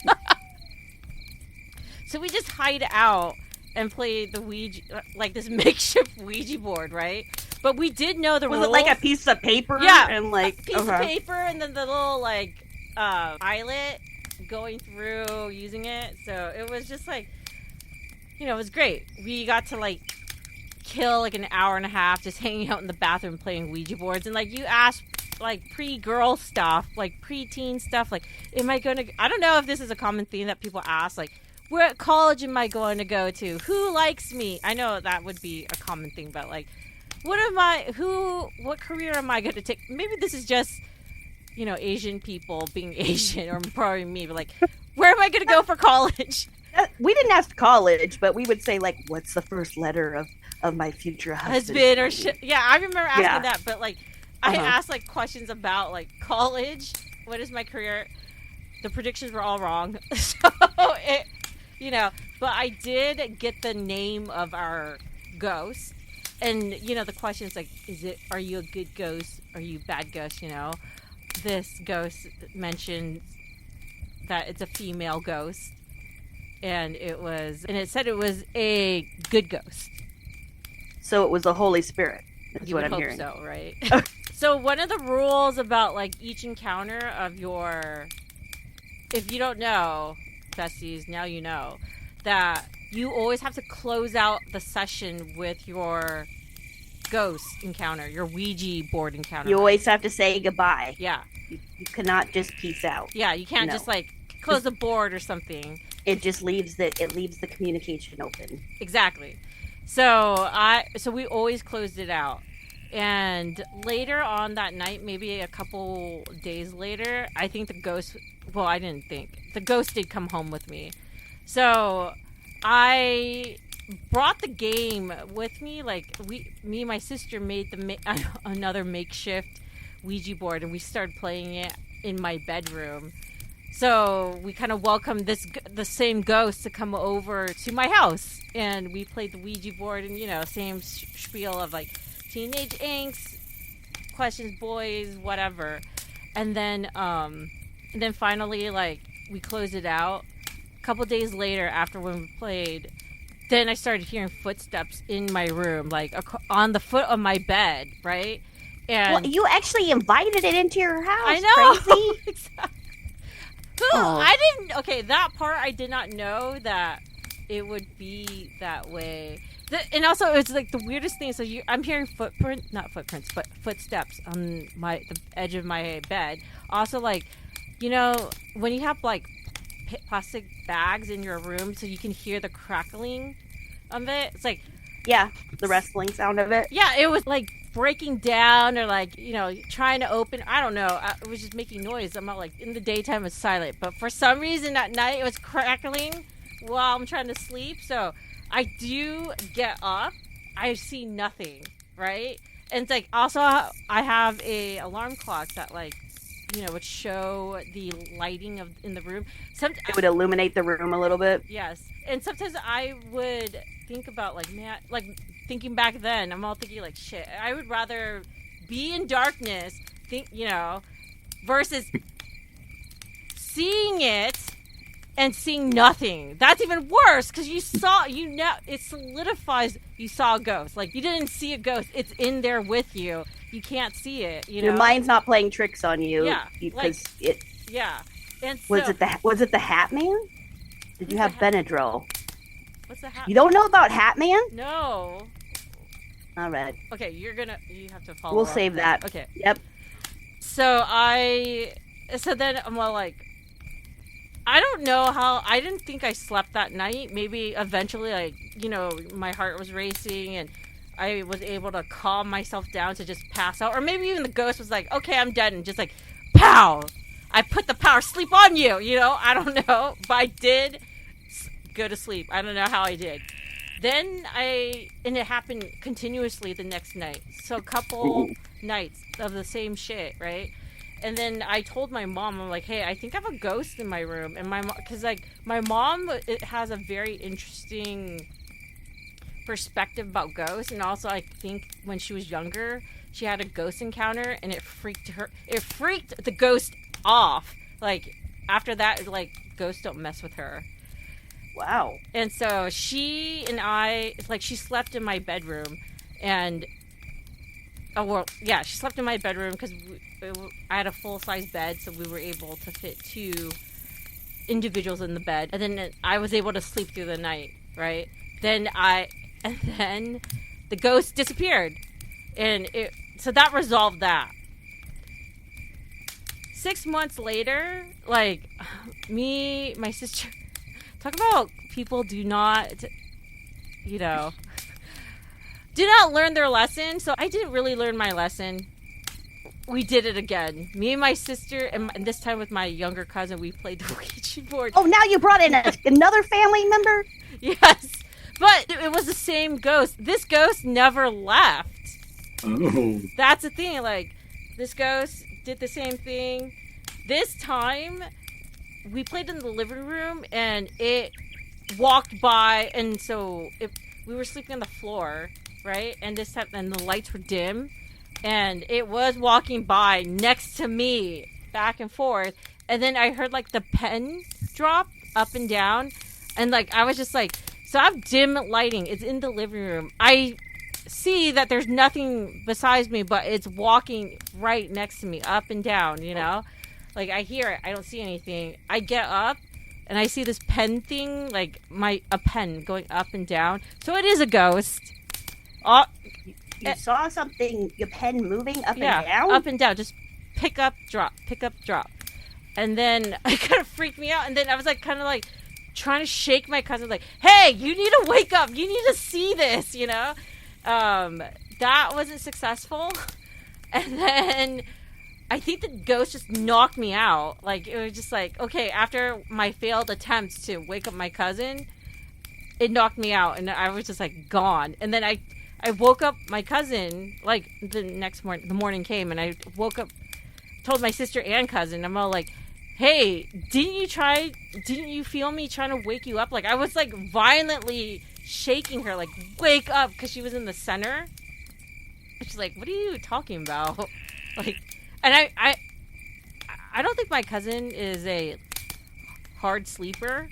So we just hide out and play the Ouija, like this makeshift Ouija board, right? But we did know the rules. Was it like a piece of paper? Yeah, and like a piece of paper, and then the little like eyelet going through using it. So it was just like, you know, it was great. We got to like kill like an hour and a half just hanging out in the bathroom playing Ouija boards. And like you asked like pre-girl stuff, like pre-teen stuff, like am I going to, I don't know if this is a common theme that people ask, like what college am I going to go to? Who likes me? I know that would be a common thing, but like what career am I going to take? Maybe this is just, you know, Asian people being Asian, or probably me, but like, where am I going to go for college? We didn't ask college, but we would say like, what's the first letter of my future husband? Or shit. Yeah, I remember asking that, but like, I asked like questions about like college. What is my career? The predictions were all wrong. So it, you know, but I did get the name of our ghost. And, you know, the question is like, are you a good ghost? Are you a bad ghost? You know, this ghost mentioned that it's a female ghost. And it said it was a good ghost. So it was the Holy Spirit. That's you what would I'm hope hearing. So, right? So one of the rules about like each encounter of your, if you don't know, besties, now you know, that you always have to close out the session with your ghost encounter, your Ouija board encounter. You always have to say goodbye. Yeah. You cannot just peace out. Yeah, you can't just like close the board or something. It just leaves the communication open. Exactly. So we always closed it out. And later on that night, maybe a couple days later, I think the ghost, well, I didn't think. The ghost did come home with me. So I brought the game with me. Like me and my sister made another makeshift Ouija board, and we started playing it in my bedroom. So we kind of welcomed the same ghost to come over to my house, and we played the Ouija board, and you know, same spiel of like teenage angst, questions, boys, whatever, and then finally like we closed it out. A couple days later, after when we played, then I started hearing footsteps in my room, like on the foot of my bed, right? And well, you actually invited it into your house. I know. Crazy. Exactly. Oh. I didn't. Okay, that part I did not know that it would be that way. And also, it's like the weirdest thing. So I'm hearing not footprints, but footsteps on the edge of my bed. Also, like, you know, when you have like plastic bags in your room, so you can hear the crackling of it. It's like, yeah, the wrestling sound of it. Yeah, it was like breaking down or like, you know, trying to open. I don't know. It was just making noise. I'm not like in the daytime it's silent, but for some reason at night it was crackling while I'm trying to sleep. So I do get up. I see nothing, right? And it's like also I have a alarm clock that like, you know, would show the lighting in the room. It would illuminate the room a little bit. Yes. And sometimes I would think about like, man, like thinking back then, I'm all thinking like, shit, I would rather be in darkness, you know, versus seeing it and seeing nothing. That's even worse because it solidifies you saw a ghost. Like you didn't see a ghost. It's in there with you. You can't see it. You know? Your mind's not playing tricks on you. Yeah. Because Yeah. And was it the Hat Man? Did you have Benadryl? What's the Hat? You don't know about Hat Man? No. All right. Okay, you have to follow. We'll save that. Okay. Yep. So then I'm all like, I don't know how, I didn't think I slept that night. Maybe eventually, like, you know, my heart was racing and I was able to calm myself down to just pass out. Or maybe even the ghost was like, okay, I'm dead. And just like, pow! I put the power, sleep on you, you know? I don't know. But I did go to sleep. I don't know how I did. Then and it happened continuously the next night. So a couple nights of the same shit, right? And then I told my mom, I'm like, hey, I think I have a ghost in my room. And my mom, because like my mom, it has a very interesting perspective about ghosts. And also I think when she was younger, she had a ghost encounter and it freaked the ghost off. Like after that, like ghosts don't mess with her. Wow. And so she and I, it's like she slept in my bedroom and she slept in my bedroom because I had a full-size bed, so we were able to fit 2 individuals in the bed. And then I was able to sleep through the night, right? Then the ghost disappeared. And so that resolved that. 6 months later, like, my sister... Talk about people do not learn their lesson. So I didn't really learn my lesson. We did it again. Me and my sister, and this time with my younger cousin, we played the Ouija board. Oh, now you brought in another family member? Yes. But it was the same ghost. This ghost never left. Oh. That's the thing. Like, this ghost did the same thing. This time... we played in the living room and it walked by, and so we were sleeping on the floor, right? And this time, and the lights were dim, and it was walking by next to me, back and forth. And then I heard like the pen drop up and down, and like I was just like, so I have dim lighting. It's in the living room. I see that there's nothing besides me, but it's walking right next to me, up and down, you know. Like, I hear it. I don't see anything. I get up, and I see this pen thing, like, a pen going up and down. So it is a ghost. You saw something, your pen moving up and down? Yeah, up and down. Just pick up, drop. And then it kind of freaked me out. And then I was, like, kind of, like, trying to shake my cousin, like, hey, you need to wake up. You need to see this, you know? That wasn't successful. And then... I think the ghost just knocked me out. Like, it was just like, okay, after my failed attempts to wake up my cousin, it knocked me out, and I was just, like, gone. And then I woke up my cousin, like, the next morning, the morning came, and I woke up, told my sister and cousin, I'm all like, hey, didn't you feel me trying to wake you up? Like, I was, like, violently shaking her, like, wake up, because she was in the center. And she's like, what are you talking about? Like... And I don't think my cousin is a hard sleeper,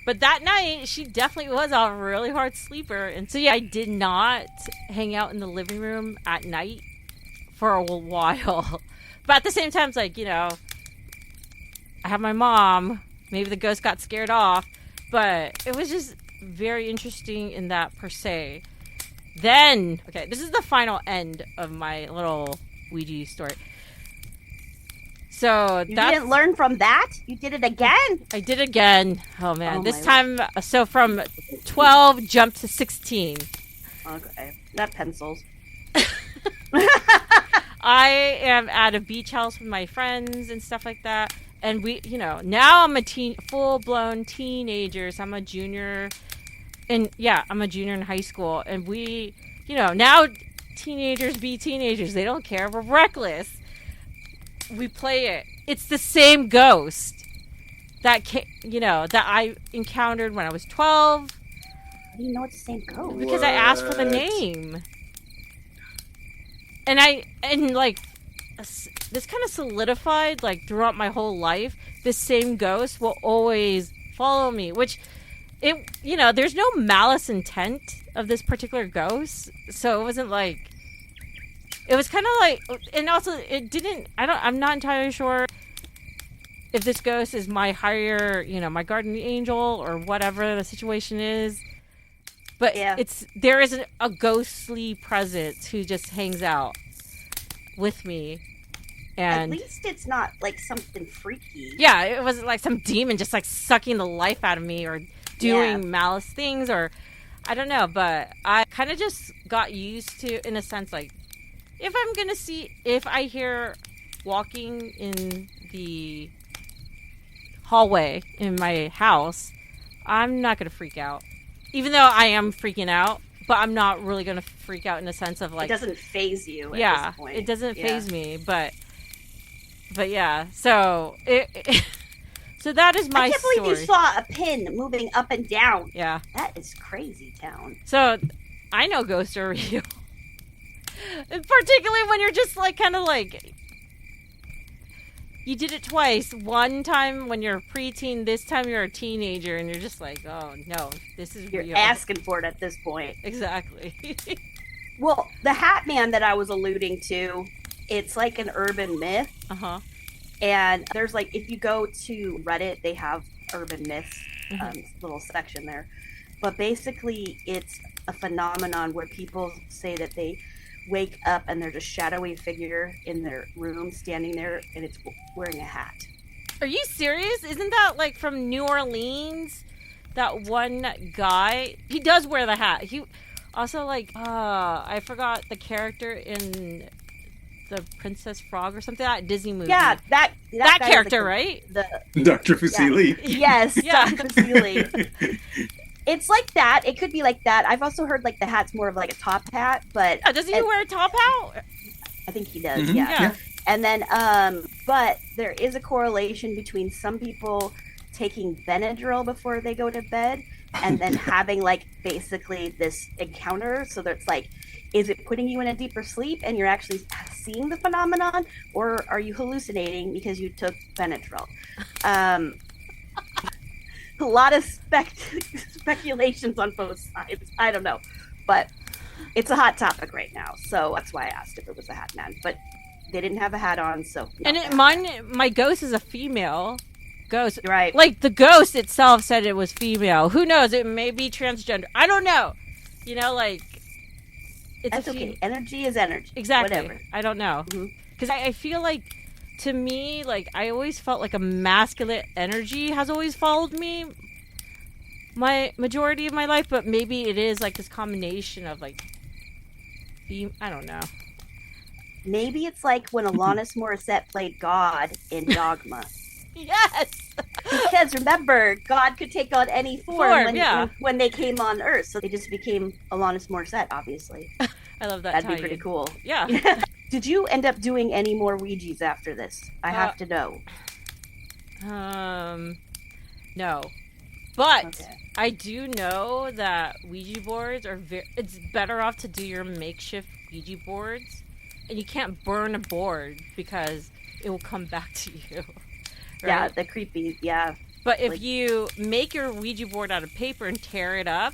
but that night she definitely was a really hard sleeper. And so yeah, I did not hang out in the living room at night for a while. But at the same time, it's like, you know, I have my mom. Maybe the ghost got scared off, but it was just very interesting in that per se. Then, okay, this is the final end of my little Ouija story. So you didn't learn from that? You did it again? I did again. Oh, man. This time, so from 12, jumped to 16. Okay. Not pencils. I am at a beach house with my friends and stuff like that. And we, you know, now I'm a full-blown teenager. So I'm a junior. And yeah, I'm a junior in high school. And we, you know, now teenagers be teenagers. They don't care. We're reckless. We play it. It's the same ghost that I encountered when I was 12. How do you know it's the same ghost? Because I asked for the name. And this kind of solidified, like, throughout my whole life. This same ghost will always follow me, which, there's no malice intent of this particular ghost. So it wasn't like... It was kind of like, and also it didn't, I'm not entirely sure if this ghost is my higher, my guardian angel or whatever the situation is. But yeah. There is a ghostly presence who just hangs out with me. And at least it's not like something freaky. Yeah, it wasn't like some demon just like sucking the life out of me or doing malice things or, I don't know. But I kind of just got used to, in a sense, like, if I hear walking in the hallway in my house, I'm not going to freak out. Even though I am freaking out, but I'm not really going to freak out in the sense of like... It doesn't faze you at this point. It doesn't faze me, but But yeah, so so that is my I can't believe you saw a pin moving up and down. Yeah. That is crazy town. So I know ghosts are real. Particularly when you're just like kind of like you did it twice. One time when you're a preteen, this time you're a teenager, and you're just like, oh no, this is You're real. asking for it at this point. Exactly. Well, the Hat Man that I was alluding to, it's like an urban myth. Uh-huh. And there's like, if you go to Reddit, they have urban myths, little section there. But basically, it's a phenomenon where people say that they wake up and there's a shadowy figure in their room standing there, and it's wearing a hat. Are you serious? Isn't that like from New Orleans? That one guy, he does wear the hat. He also like, I forgot the character in the Princess Frog or something, that Disney movie. Yeah, that character, right? Dr. Fusilli. Yeah. Yes, Yeah. Dr. Fusilli. It's like that. It could be like that. I've also heard like the hat's more of like a top hat, but Does he wear a top hat? I think he does. Mm-hmm. Yeah. And then, but there is a correlation between some people taking Benadryl before they go to bed, and then having like basically this encounter. So that's like, is it putting you in a deeper sleep and you're actually seeing the phenomenon, or are you hallucinating because you took Benadryl? A lot of speculations on both sides. I don't know, but it's a hot topic right now, so that's why I asked if it was a Hat Man. But they didn't have a hat on, so. And my ghost is a female ghost. Right. Like the ghost itself said it was female. Who knows? It may be transgender. I don't know. You know, like it's that's okay. Energy is energy. Exactly. Whatever. I don't know, because I feel like, to me, like I always felt like a masculine energy has always followed me my majority of my life, but maybe it is like this combination of like, I don't know. Maybe it's like when Alanis Morissette played God in Dogma. Yes. Because remember, God could take on any form yeah. when they came on Earth, so they just became Alanis Morissette, obviously. I love that. That'd be pretty cool. Yeah. Did you end up doing any more Ouijas after this? I have to know. No. But okay. I do know that Ouija boards are it's better off to do your makeshift Ouija boards, and you can't burn a board because it will come back to you. Right? Yeah, the creepy, yeah. But if you make your Ouija board out of paper and tear it up,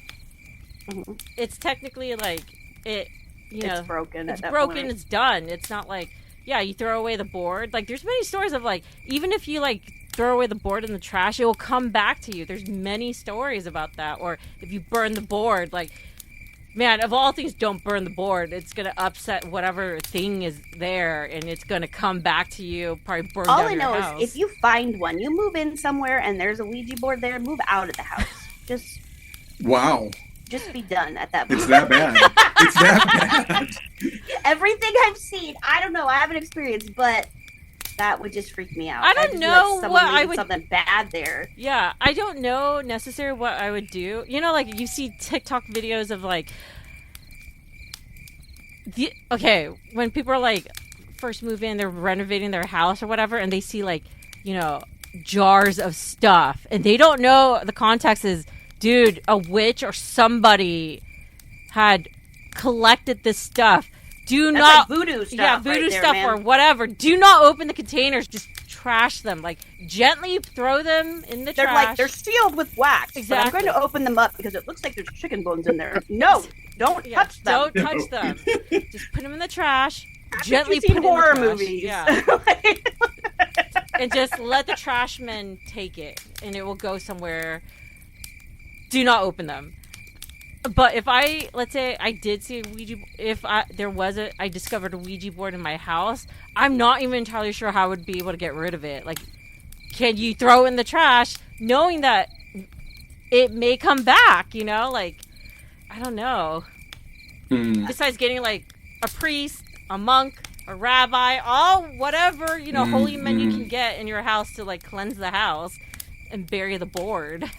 it's technically like it. It's broken. It's broken. It's done. It's not like, yeah, you throw away the board. Like, there's many stories of like, even if you like throw away the board in the trash, it will come back to you. There's many stories about that. Or if you burn the board, like, man, of all things, don't burn the board. It's gonna upset whatever thing is there, and it's gonna come back to you. Probably burn down your house. All I know is if you find one, you move in somewhere and there's a Ouija board there, move out of the house. Just be done at that point. It's that bad. It's that bad. Everything I've seen, I don't know, I haven't experienced, but that would just freak me out. I don't know what I would. Something bad there. Yeah, I don't know necessarily what I would do. You know, like you see TikTok videos of like, when people are like first move in, they're renovating their house or whatever, and they see like, you know, jars of stuff, and they don't know the context is, dude, a witch or somebody had collected this stuff. That's like voodoo stuff. Yeah, voodoo right there, stuff man. or whatever. Do not open the containers. Just trash them. Like, gently throw them in the trash. They're sealed with wax. Exactly. But I'm going to open them up because it looks like there's chicken bones in there. No, don't touch them. Don't touch them. Just put them in the trash. After Gently you've seen put it horror in the trash. movies. Yeah. And just let the trash men take it, and it will go somewhere. Do not open them. But if let's say I did see a Ouija, I discovered a Ouija board in my house, I'm not even entirely sure how I would be able to get rid of it. Like, can you throw in the trash knowing that it may come back, you know? Like, I don't know. Besides getting like a priest, a monk, a rabbi, all whatever, you know, holy men you can get in your house to like cleanse the house and bury the board.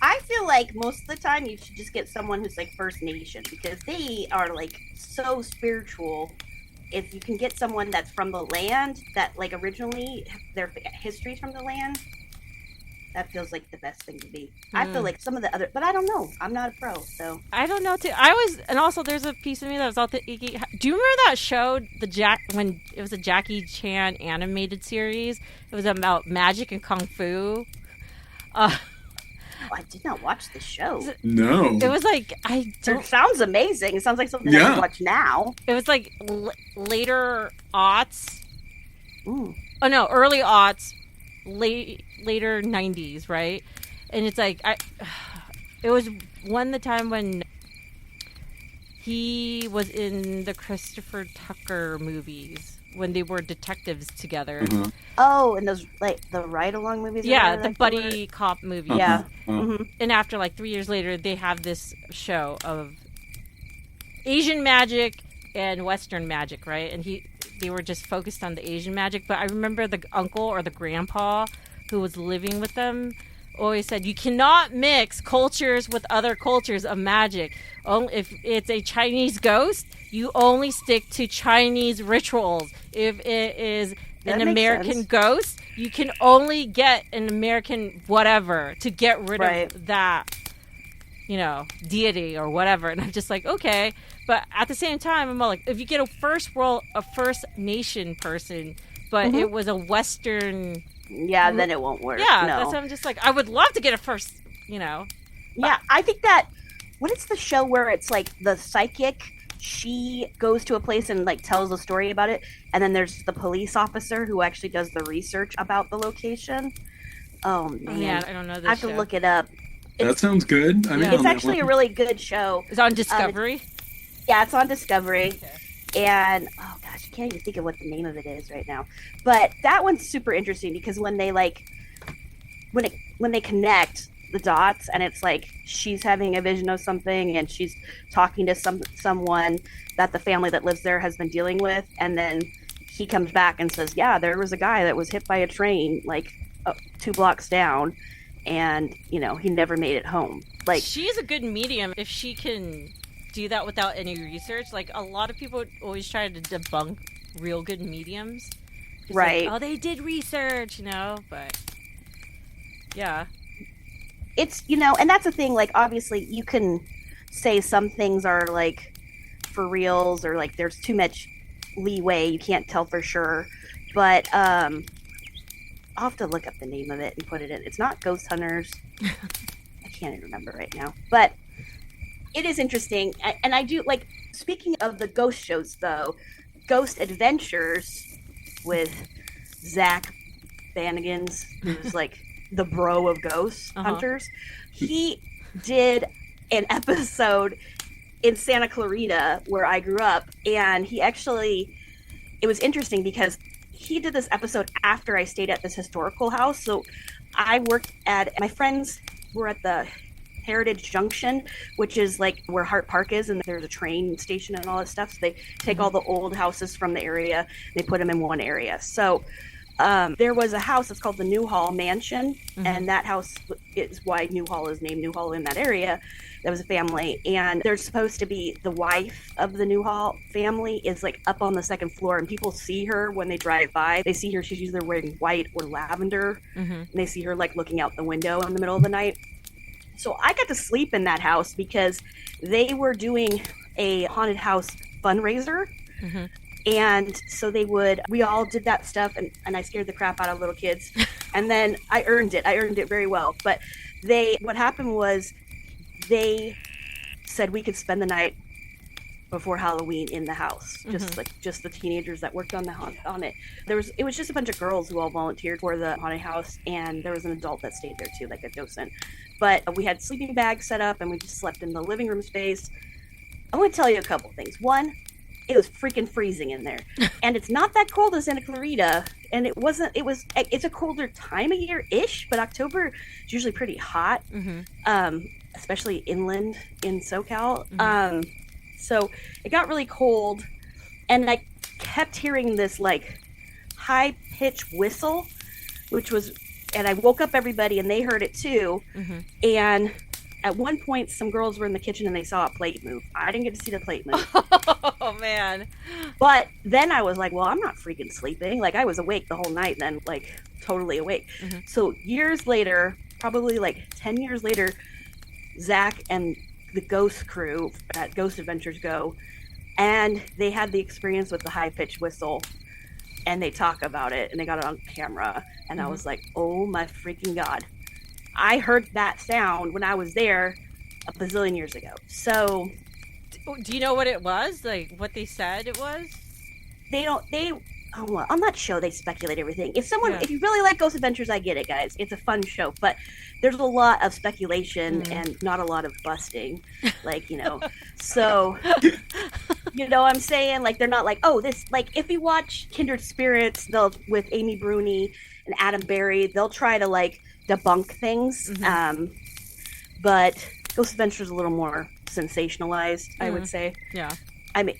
I feel like most of the time you should just get someone who's like First Nation because they are like so spiritual if you can get someone that's from the land, that like originally their history's from the land, that feels like the best thing to be. I feel like some of the other, but I don't know. I'm not a pro, so. I don't know too. And also there's a piece of me that was out the icky. Do you remember that show, when it was a Jackie Chan animated series? It was about magic and kung fu. I did not watch the show. No. It was like, It sounds amazing. It sounds like something I could watch now. It was like later aughts. Ooh. Oh no, early aughts. Later 90s, right? And it's like it was the time when he was in the Christopher Tucker movies when they were detectives together. Mm-hmm. Oh, and those like the ride-along movies. Yeah, the buddy cop movie. Yeah. Mm-hmm. And after like 3 years later, they have this show of Asian magic and Western magic, right? And they were just focused on the Asian magic. But I remember the uncle or the grandpa who was living with them always said, you cannot mix cultures with other cultures of magic. Only if it's a Chinese ghost, you only stick to Chinese rituals. If it is an American ghost, you can only get an American whatever to get rid of that, deity or whatever. And I'm just like, okay. But at the same time, I'm like, if you get a First Nation person, but it was a Western... Yeah, then it won't work. Yeah, no. that's what I'm just like, I would love to get a first, Yeah, I think that... What is the show where it's like the psychic... She goes to a place and like tells a story about it, and then there's the police officer who actually does the research about the location. Oh man, yeah, I don't know this I have to look it up. That sounds good. It's actually a really good show. It's on Discovery. Yeah, it's on Discovery. Okay. And oh gosh, I can't even think of what the name of it is right now. But that one's super interesting because when they connect the dots, and it's like she's having a vision of something and she's talking to someone that the family that lives there has been dealing with, and then he comes back and says, yeah, there was a guy that was hit by a train like 2 blocks down, and he never made it home. Like, she's a good medium if she can do that without any research. Like, a lot of people always try to debunk real good mediums, right? Like, oh, they did research, but yeah. It's, and that's the thing, like, obviously you can say some things are, like, for reals, or, like, there's too much leeway, you can't tell for sure, but, I'll have to look up the name of it and put it in. It's not Ghost Hunters. I can't even remember right now, but it is interesting, and I do, like, speaking of the ghost shows, though, Ghost Adventures with Zach Banigans, who's, like, the bro of ghost hunters. He did an episode in Santa Clarita where I grew up, and it was interesting because he did this episode after I stayed at this historical house. So I worked my friends were at the Heritage Junction, which is like where Hart Park is, and there's a train station and all that stuff. So they take all the old houses from the area, they put them in one area. So there was a house that's called the Newhall Mansion, and that house is why Newhall is named Newhall in that area. There was a family, and there's supposed to be the wife of the Newhall family is like up on the second floor, and people see her when they drive by. They see her, she's either wearing white or lavender, and they see her like looking out the window in the middle of the night. So I got to sleep in that house because they were doing a haunted house fundraiser. And so we all did that stuff, and I scared the crap out of little kids. And then I earned it very well. But what happened was they said we could spend the night before Halloween in the house, just the teenagers that worked on it. It was just a bunch of girls who all volunteered for the haunted house, and there was an adult that stayed there too, like a docent. But we had sleeping bags set up, and we just slept in the living room space. I want to tell you a couple things. One, it was freaking freezing in there, and it's not that cold in Santa Clarita, and it's a colder time of year ish, but October is usually pretty hot, especially inland in SoCal. So it got really cold, and I kept hearing this like high pitched whistle, and I woke up everybody, and they heard it too, and at one point, some girls were in the kitchen and they saw a plate move. I didn't get to see the plate move. Oh, man. But then I was like, well, I'm not freaking sleeping. Like, I was awake the whole night then, like, totally awake. Mm-hmm. So years later, probably like 10 years later, Zach and the ghost crew at Ghost Adventures go, and they had the experience with the high-pitched whistle, and they talk about it, and they got it on camera, and I was like, oh my freaking God. I heard that sound when I was there a bazillion years ago. So... Do you know what it was? Like, what they said it was? On that show, they speculate everything. If you really like Ghost Adventures, I get it, guys. It's a fun show, but there's a lot of speculation and not a lot of busting. Like, so, you know what I'm saying? Like, they're not like, oh, this, like, if you watch Kindred Spirits, with Amy Bruni and Adam Berry, they'll try to, like, debunk things. But Ghost Adventures is a little more sensationalized, I would say. Yeah. I mean,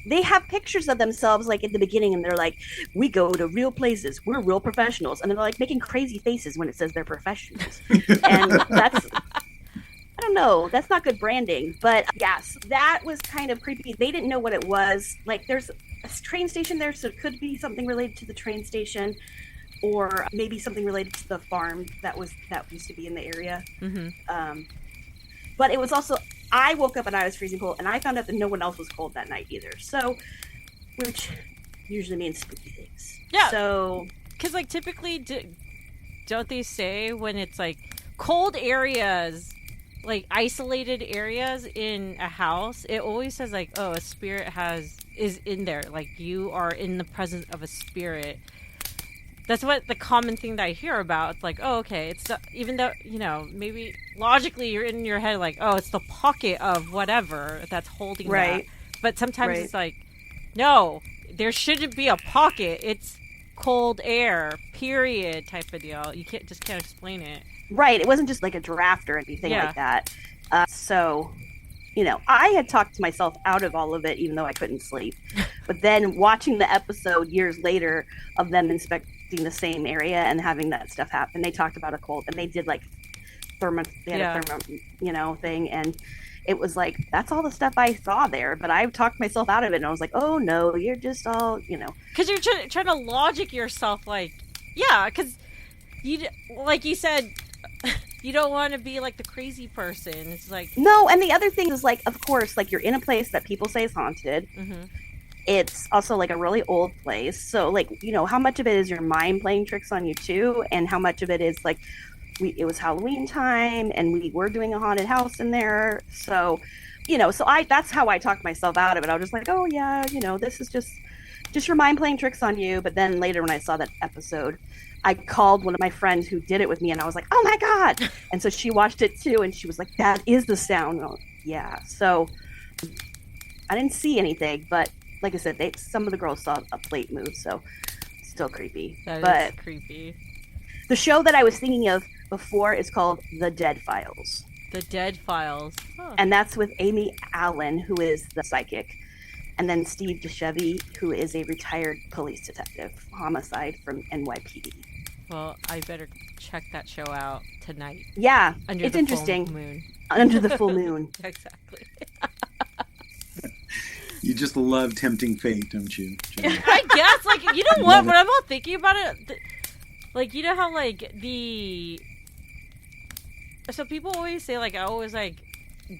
they have pictures of themselves, like, at the beginning, and they're like, we go to real places. We're real professionals. And they're, like, making crazy faces when it says they're professionals. And that's, I don't know. That's not good branding. But, yes, that was kind of creepy. They didn't know what it was. Like, there's a train station there, so it could be something related to the train station, or maybe something related to the farm that used to be in the area. But it was also... I woke up and I was freezing cold, and I found out that no one else was cold that night either. So, which usually means spooky things. Yeah. So, because like typically, don't they say when it's like cold areas, like isolated areas in a house, it always says like, oh, a spirit is in there. Like you are in the presence of a spirit. That's what the common thing that I hear about. It's like, oh, okay, it's even though, maybe logically you're in your head like, oh, it's the pocket of whatever that's holding that. But sometimes it's like, no, there shouldn't be a pocket. It's cold air, period, type of deal. You can't explain it. Right. It wasn't just like a draft or anything like that. So, I had talked myself out of all of it, even though I couldn't sleep. But then watching the episode years later of them inspecting the same area and having that stuff happen, they talked about a cold, and they did like a thermo, thing, and it was like, that's all the stuff I saw there. But I talked myself out of it, and I was like, oh no, you're just all, because you're trying to logic yourself, like, yeah, because like you said, you don't want to be like the crazy person. It's like, no. And the other thing is, like, of course, like, you're in a place that people say is haunted. It's also like a really old place, so like, how much of it is your mind playing tricks on you too, and how much of it is like, it was Halloween time and we were doing a haunted house in there. So, that's how I talked myself out of it. I was just like, oh yeah, this is just your mind playing tricks on you. But then later when I saw that episode, I called one of my friends who did it with me, and I was like, oh my God. And so she watched it too, and she was like, that is the sound. Yeah. So I didn't see anything, but like I said, some of the girls saw a plate move, so still creepy. That is creepy. The show that I was thinking of before is called The Dead Files. The Dead Files. Huh. And that's with Amy Allen, who is the psychic, and then Steve DeChevy, who is a retired police detective, homicide from NYPD. Well, I better check that show out tonight. Yeah, it's interesting. Full moon. Under the full moon. Exactly. You just love tempting fate, don't you, Jen? I guess, like, you know what? When I'm all thinking about it, like, you know how, like, so people always say, like, I always, like,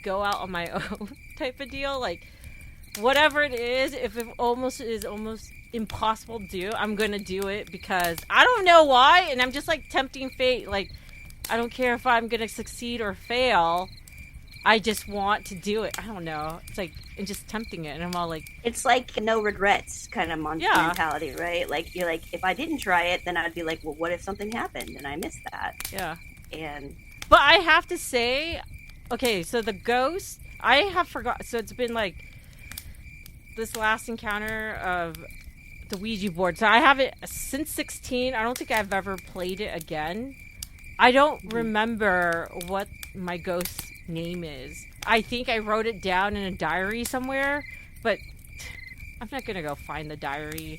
go out on my own type of deal. Like, whatever it is, if it is almost impossible to do, I'm gonna do it because I don't know why, and I'm just, like, tempting fate. Like, I don't care if I'm gonna succeed or fail. I just want to do it. I don't know. It's like, and just tempting it. And I'm all like... It's like no regrets kind of mentality, right? Like, you're like, if I didn't try it, then I'd be like, well, what if something happened and I missed that? Yeah. But I have to say, okay, so the ghost, I have forgot. So it's been like this last encounter of the Ouija board. So I have it since 16. I don't think I've ever played it again. I don't remember what my ghost's name is. I think I wrote it down in a diary somewhere, but I'm not gonna go find the diary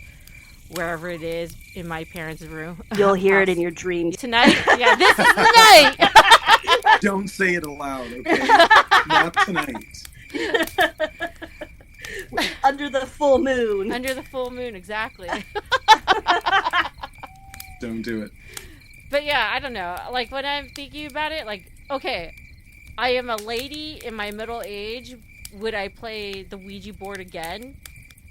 wherever it is in my parents' room. You'll hear it in your dreams tonight. Yeah, this is the night. Don't say it aloud, okay? Not tonight. Under the full moon. Under the full moon, exactly. Don't do it. But yeah, I don't know. Like, when I'm thinking about it, like, okay, I am a lady in my middle age. Would I play the Ouija board again?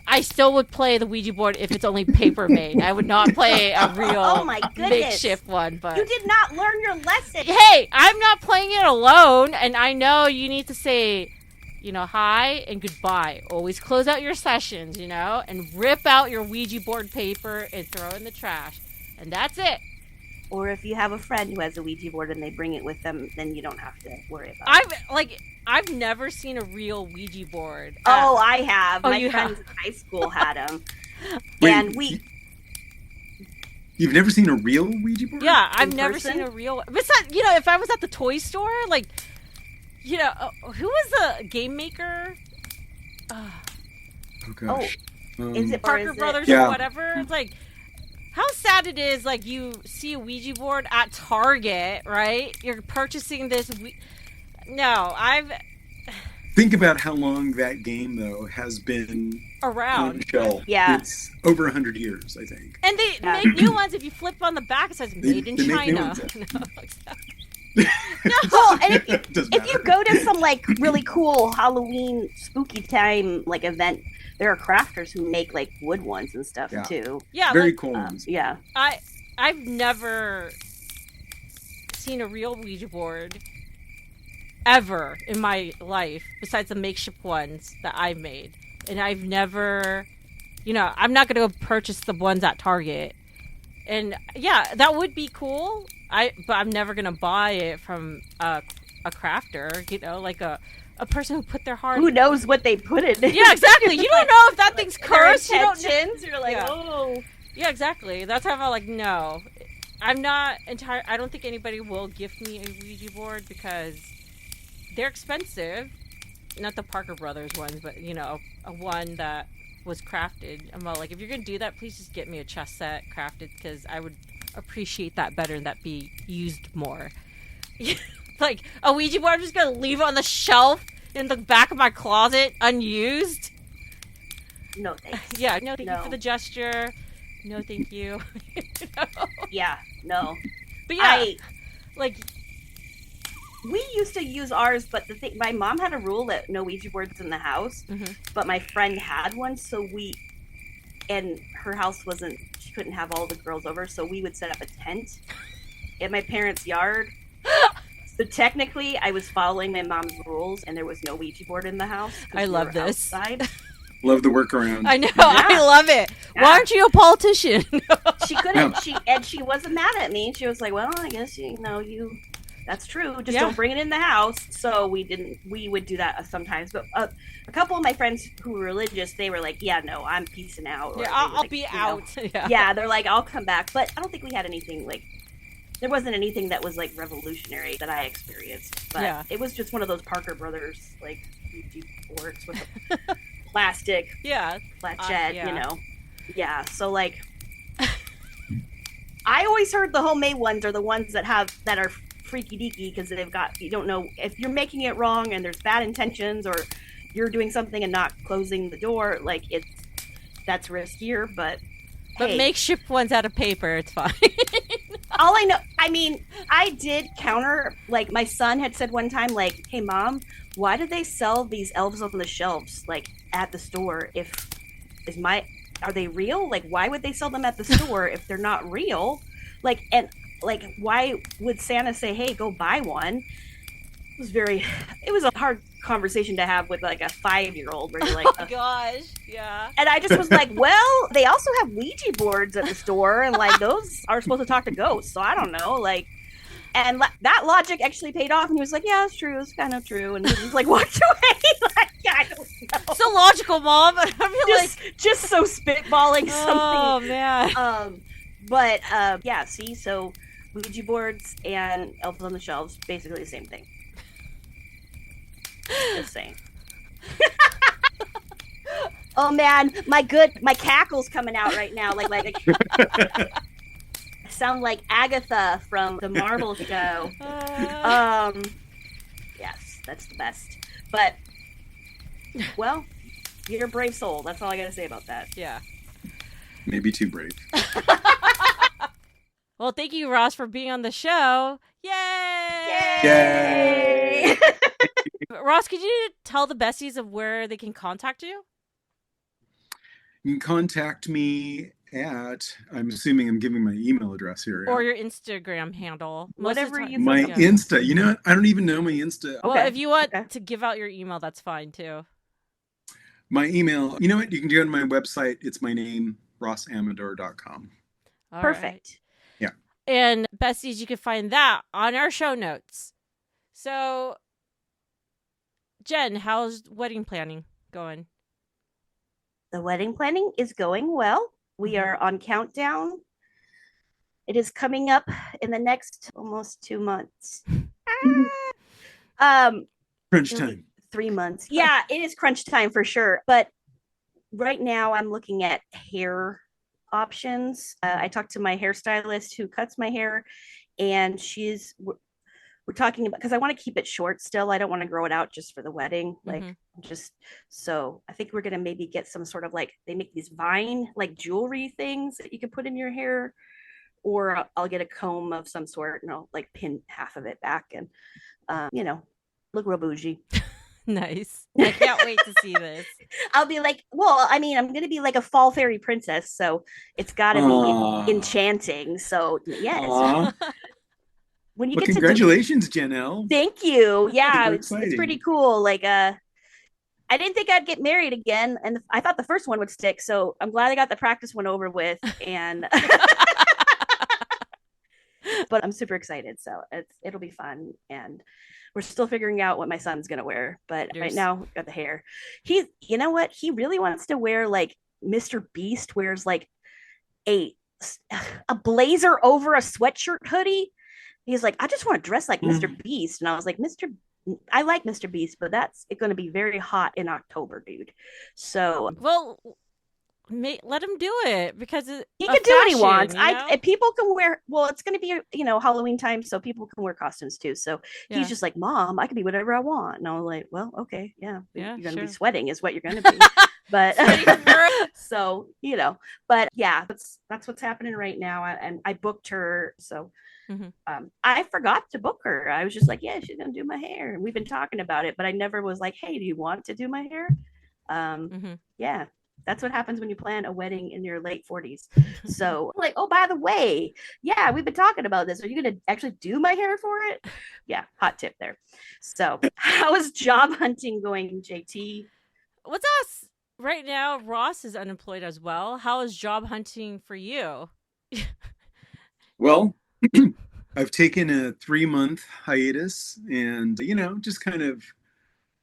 I still would play the Ouija board if it's only paper made. I would not play a real makeshift one. But you did not learn your lesson. Hey, I'm not playing it alone, and I know you need to say, you know, hi and goodbye. Always close out your sessions, you know, and rip out your Ouija board paper and throw it in the trash. And that's it. Or if you have a friend who has a Ouija board and they bring it with them, then you don't have to worry about it. I've never seen a real Ouija board. Oh, I have. Oh, My friends in high school had them. Wait, and you've never seen a real Ouija board? Yeah, I've never seen a real. Besides, you know, if I was at the toy store, like, you know, who was the game maker? Oh gosh. Is it Parker Brothers or whatever? It's like, how sad it is, like, you see a Ouija board at Target, right? You're purchasing this. Think about how long that game, though, has been around. On the shelf. Yeah. It's over 100 years, I think. And they make new ones. If you flip on the back, it says made in China. No, and if you go to some, like, really cool Halloween spooky time, like, event, there are crafters who make, like, wood ones and stuff, too. Yeah. Very cool ones. Yeah. I've never seen a real Ouija board ever in my life, besides the makeshift ones that I've made. And I've never, you know, I'm not going to go purchase the ones at Target. And yeah, that would be cool. But I'm never going to buy it from a crafter, you know, like a person who put their heart. Who knows what they put in it? Yeah, exactly. You don't know if that thing's cursed. You don't know. You're like, oh. Yeah, exactly. That's how I'm like, no. I'm not I don't think anybody will gift me a Ouija board because they're expensive. Not the Parker Brothers ones, but, you know, a one that was crafted. I'm all like, if you're going to do that, please just get me a chess set crafted because I would appreciate that better and that be used more. Like, a Ouija board, I'm just going to leave it on the shelf in the back of my closet, unused. No thanks. Yeah, no thank you for the gesture. No thank you. You know? Yeah, no. But yeah, we used to use ours, but my mom had a rule that no Ouija boards in the house, but my friend had one, so and her house she couldn't have all the girls over, so we would set up a tent in my parents' yard. So technically, I was following my mom's rules, and there was no Ouija board in the house. I love this. Outside. Love the workaround. I know. Yeah. I love it. Yeah. Why aren't you a politician? She couldn't. She wasn't mad at me. She was like, "Well, I guess that's true. Just don't bring it in the house." So we didn't. We would do that sometimes. But a couple of my friends who were religious, they were like, "Yeah, no, I'm peacing out." Yeah, I'll be out. Yeah, they're like, "I'll come back." But I don't think we had anything like. There wasn't anything that was like revolutionary that I experienced. But it was just one of those Parker Brothers like Ouija boards with a plastic flat shed, you know. Yeah, so like I always heard the homemade ones are the ones that are freaky deaky because you don't know if you're making it wrong and there's bad intentions or you're doing something and not closing the door, like that's riskier, but hey, makeshift ones out of paper, it's fine. All I know, I mean, I did counter, like my son had said one time, like, "Hey mom, why did they sell these elves on the shelves like at the store are they real? Like, why would they sell them at the store if they're not real? Like, and like, why would Santa say, hey, go buy one?" It was a hard conversation to have with like a 5-year-old where you're like, oh gosh, yeah. And I just was like, well, they also have Ouija boards at the store and like those are supposed to talk to ghosts. So I don't know, like, and that logic actually paid off. And he was like, yeah, it's true. It's kind of true. And he was like, walked away. Like, I don't know. So logical, Mom. I'm just so spitballing something. Oh, man. But yeah, see, so Ouija boards and elves on the shelves, basically the same thing. Just saying. Oh man, my cackle's coming out right now. Like I sound like Agatha from the Marvel show. That's the best. But well, you're a brave soul. That's all I gotta say about that. Yeah. Maybe too brave. Well, thank you, Ross, for being on the show. Yay! Yay! Ross, could you tell the besties of where they can contact you? You can contact me at, I'm assuming I'm giving my email address here. Or your Instagram handle. Whatever you My Insta. You know what? I don't even know my Insta. Well, if you want to give out your email, that's fine too. My email, you know what? You can go to my website. It's my name, rossamador.com. Perfect. Yeah. And besties, you can find that on our show notes. So, Jen, how's wedding planning going? The wedding planning is going well. We are on countdown. It is coming up in the next almost 2 months. Crunch time. 3 months. Yeah, it is crunch time for sure. But right now I'm looking at hair options. I talked to my hairstylist who cuts my hair, and we're talking about, because I want to keep it short still. I don't want to grow it out just for the wedding. So I think we're going to maybe get some sort of they make these vine jewelry things that you can put in your hair, or I'll get a comb of some sort and I'll pin half of it back and, look real bougie. Nice. I can't wait to see this. I'll be I'm going to be like a fall fairy princess. So it's got to be enchanting. So yes. When you get congratulations, Janelle. Thank you. Yeah, it's pretty cool. I didn't think I'd get married again, and I thought the first one would stick. So I'm glad I got the practice one over with, and but I'm super excited. So it'll be fun, and we're still figuring out what my son's gonna wear. But right now, we've got the hair. You know what? He really wants to wear Mr. Beast wears a blazer over a sweatshirt hoodie. He's like, I just want to dress like Mr. Beast. And I was like, I like Mr. Beast, but that's going to be very hot in October, dude. So, well, let him do it, because he can do what he wants. People can wear. Well, it's going to be Halloween time, so people can wear costumes too. So he's just like, Mom, I can be whatever I want. And I was like, well, okay, yeah, you're going to be sweating, is what you're going to be. But so but yeah, that's what's happening right now. And I booked her, so. Mm-hmm. I forgot to book her. I was just like, yeah, she's gonna do my hair, and we've been talking about it, but I never was like, hey, do you want to do my hair? Yeah, that's what happens when you plan a wedding in your late 40s. So oh, by the way, yeah, we've been talking about this. Are you gonna actually do my hair for it? Yeah, hot tip there. So how is job hunting going, JT? What's us right now? Ross is unemployed as well. How is job hunting for you? Well, I've taken a 3-month hiatus and, just kind of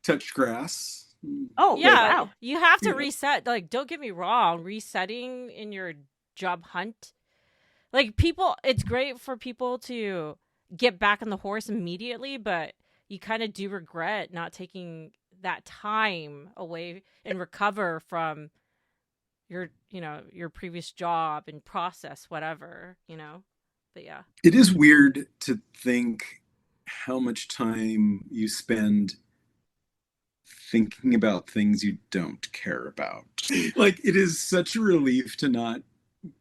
touched grass. Oh, yeah. Wow. You have to reset. Don't get me wrong. Resetting in your job hunt. It's great for people to get back on the horse immediately, but you kind of do regret not taking that time away and recover from your previous job and process, whatever, But yeah, it is weird to think how much time you spend thinking about things you don't care about. It is such a relief to not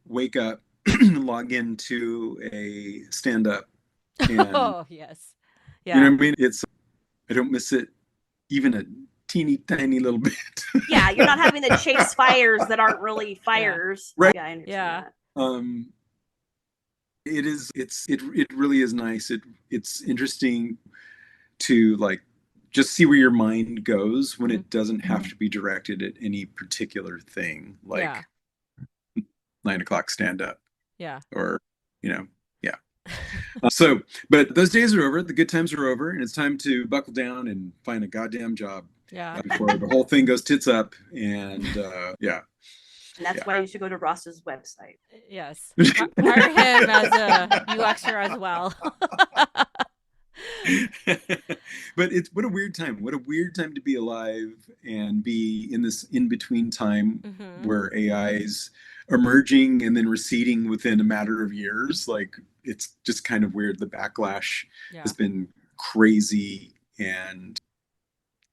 wake up, log into a stand-up. Oh, yes. Yeah. You know what I mean? I don't miss it even a teeny tiny little bit. Yeah, you're not having to chase fires that aren't really fires. Yeah. Right. Yeah, I understand that. It really is nice. It's interesting to just see where your mind goes when it doesn't have to be directed at any particular thing, 9 o'clock stand up. Yeah. Or, yeah. But those days are over. The good times are over, and it's time to buckle down and find a goddamn job. Yeah. Before the whole thing goes tits up. And yeah. And that's why you should go to Ross's website. Yes. Hire him as a UXer as well. But what a weird time. What a weird time to be alive and be in this in-between time where AI's emerging and then receding within a matter of years. It's just kind of weird. The backlash has been crazy. And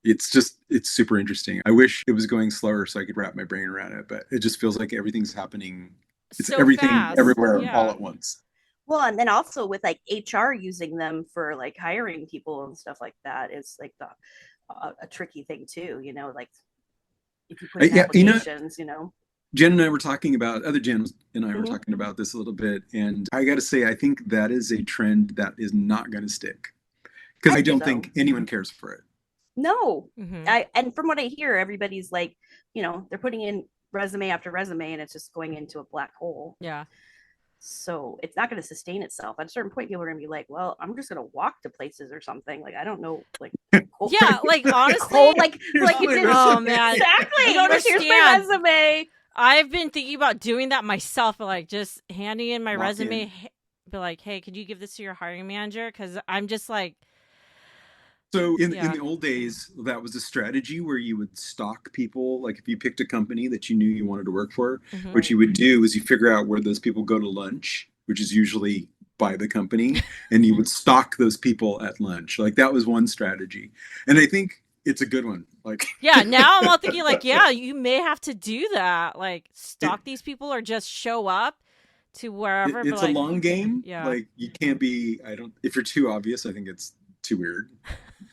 it's super interesting. I wish it was going slower so I could wrap my brain around it, but it just feels like everything's happening. It's so everything fast. everywhere Yeah. all at once. Well, and then also with like HR using them for like hiring people and stuff like that is like a tricky thing too. Like if you put in applications, Jen and I were talking about, other Jen and I were Mhm. talking about this a little bit, and I got to say, I think that is a trend that is not going to stick because I don't think anyone cares for it. No. Mhm. And from what I hear, everybody's like, they're putting in resume after resume and it's just going into a black hole. Yeah. So it's not going to sustain itself. At a certain point, people are going to be like, well, I'm just going to walk to places or something. Like, I don't know. Like, Yeah, like honestly, like you did. Oh man, Exactly. You don't Here's my understand. resume. I've been thinking about doing that myself, like just handing in my Walk resume, in. be like, hey, could you give this to your hiring manager? Because I'm just like, So in Yeah. the old days, that was a strategy where you would stalk people. Like if you picked a company that you knew you wanted to work for, Mhm. what you would do is you figure out where those people go to lunch, which is usually by the company, and you would stalk those people at lunch. Like that was one strategy. And I think it's a good one. Like yeah, now I'm all thinking like, yeah, you may have to do that, like stalk these people or just show up to wherever. it's but a like, long game. Yeah. Like you can't be, if you're too obvious, I think it's too weird.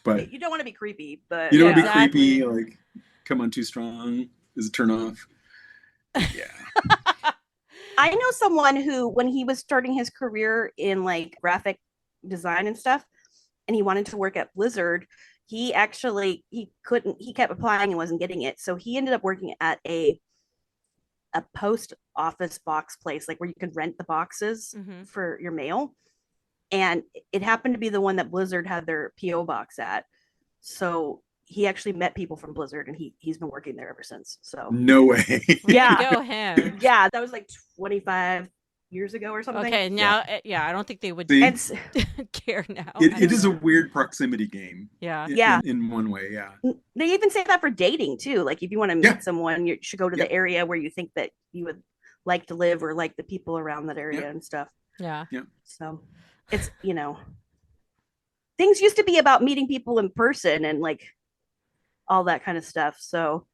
But You don't want to be creepy, but you don't want to Exactly. be creepy, like come on too strong is a turn off. Yeah. I know someone who, when he was starting his career in like graphic design and stuff, and he wanted to work at Blizzard, he kept applying and wasn't getting it. So he ended up working at a post office box place, like where you could rent the boxes Mhm. for your mail. And it happened to be the one that Blizzard had their PO box at. So he actually met people from Blizzard, and he's been working there ever since. So No way. Yeah. Go him. yeah, that was like 25 years ago or something. Okay, now, yeah, I don't think they would See? And care now. It is a weird proximity game. Yeah. Yeah. In one way, yeah. They even say that for dating too. Like if you want to meet Yeah. someone, you should go to the area where you think that you would like to live, or like the people around that area and stuff. Yeah. So it's, things used to be about meeting people in person and like all that kind of stuff. So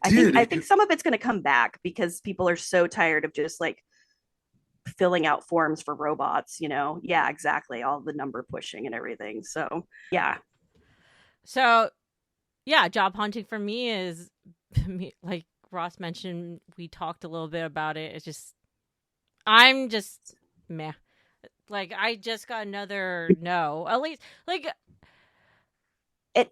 I think some of it's going to come back because people are so tired of just like filling out forms for robots, Yeah, exactly. All the number pushing and everything. So yeah. So, yeah, job hunting for me is, like Ross mentioned, we talked a little bit about it. It's just, I'm just meh. Like, I just got another no. At least, like,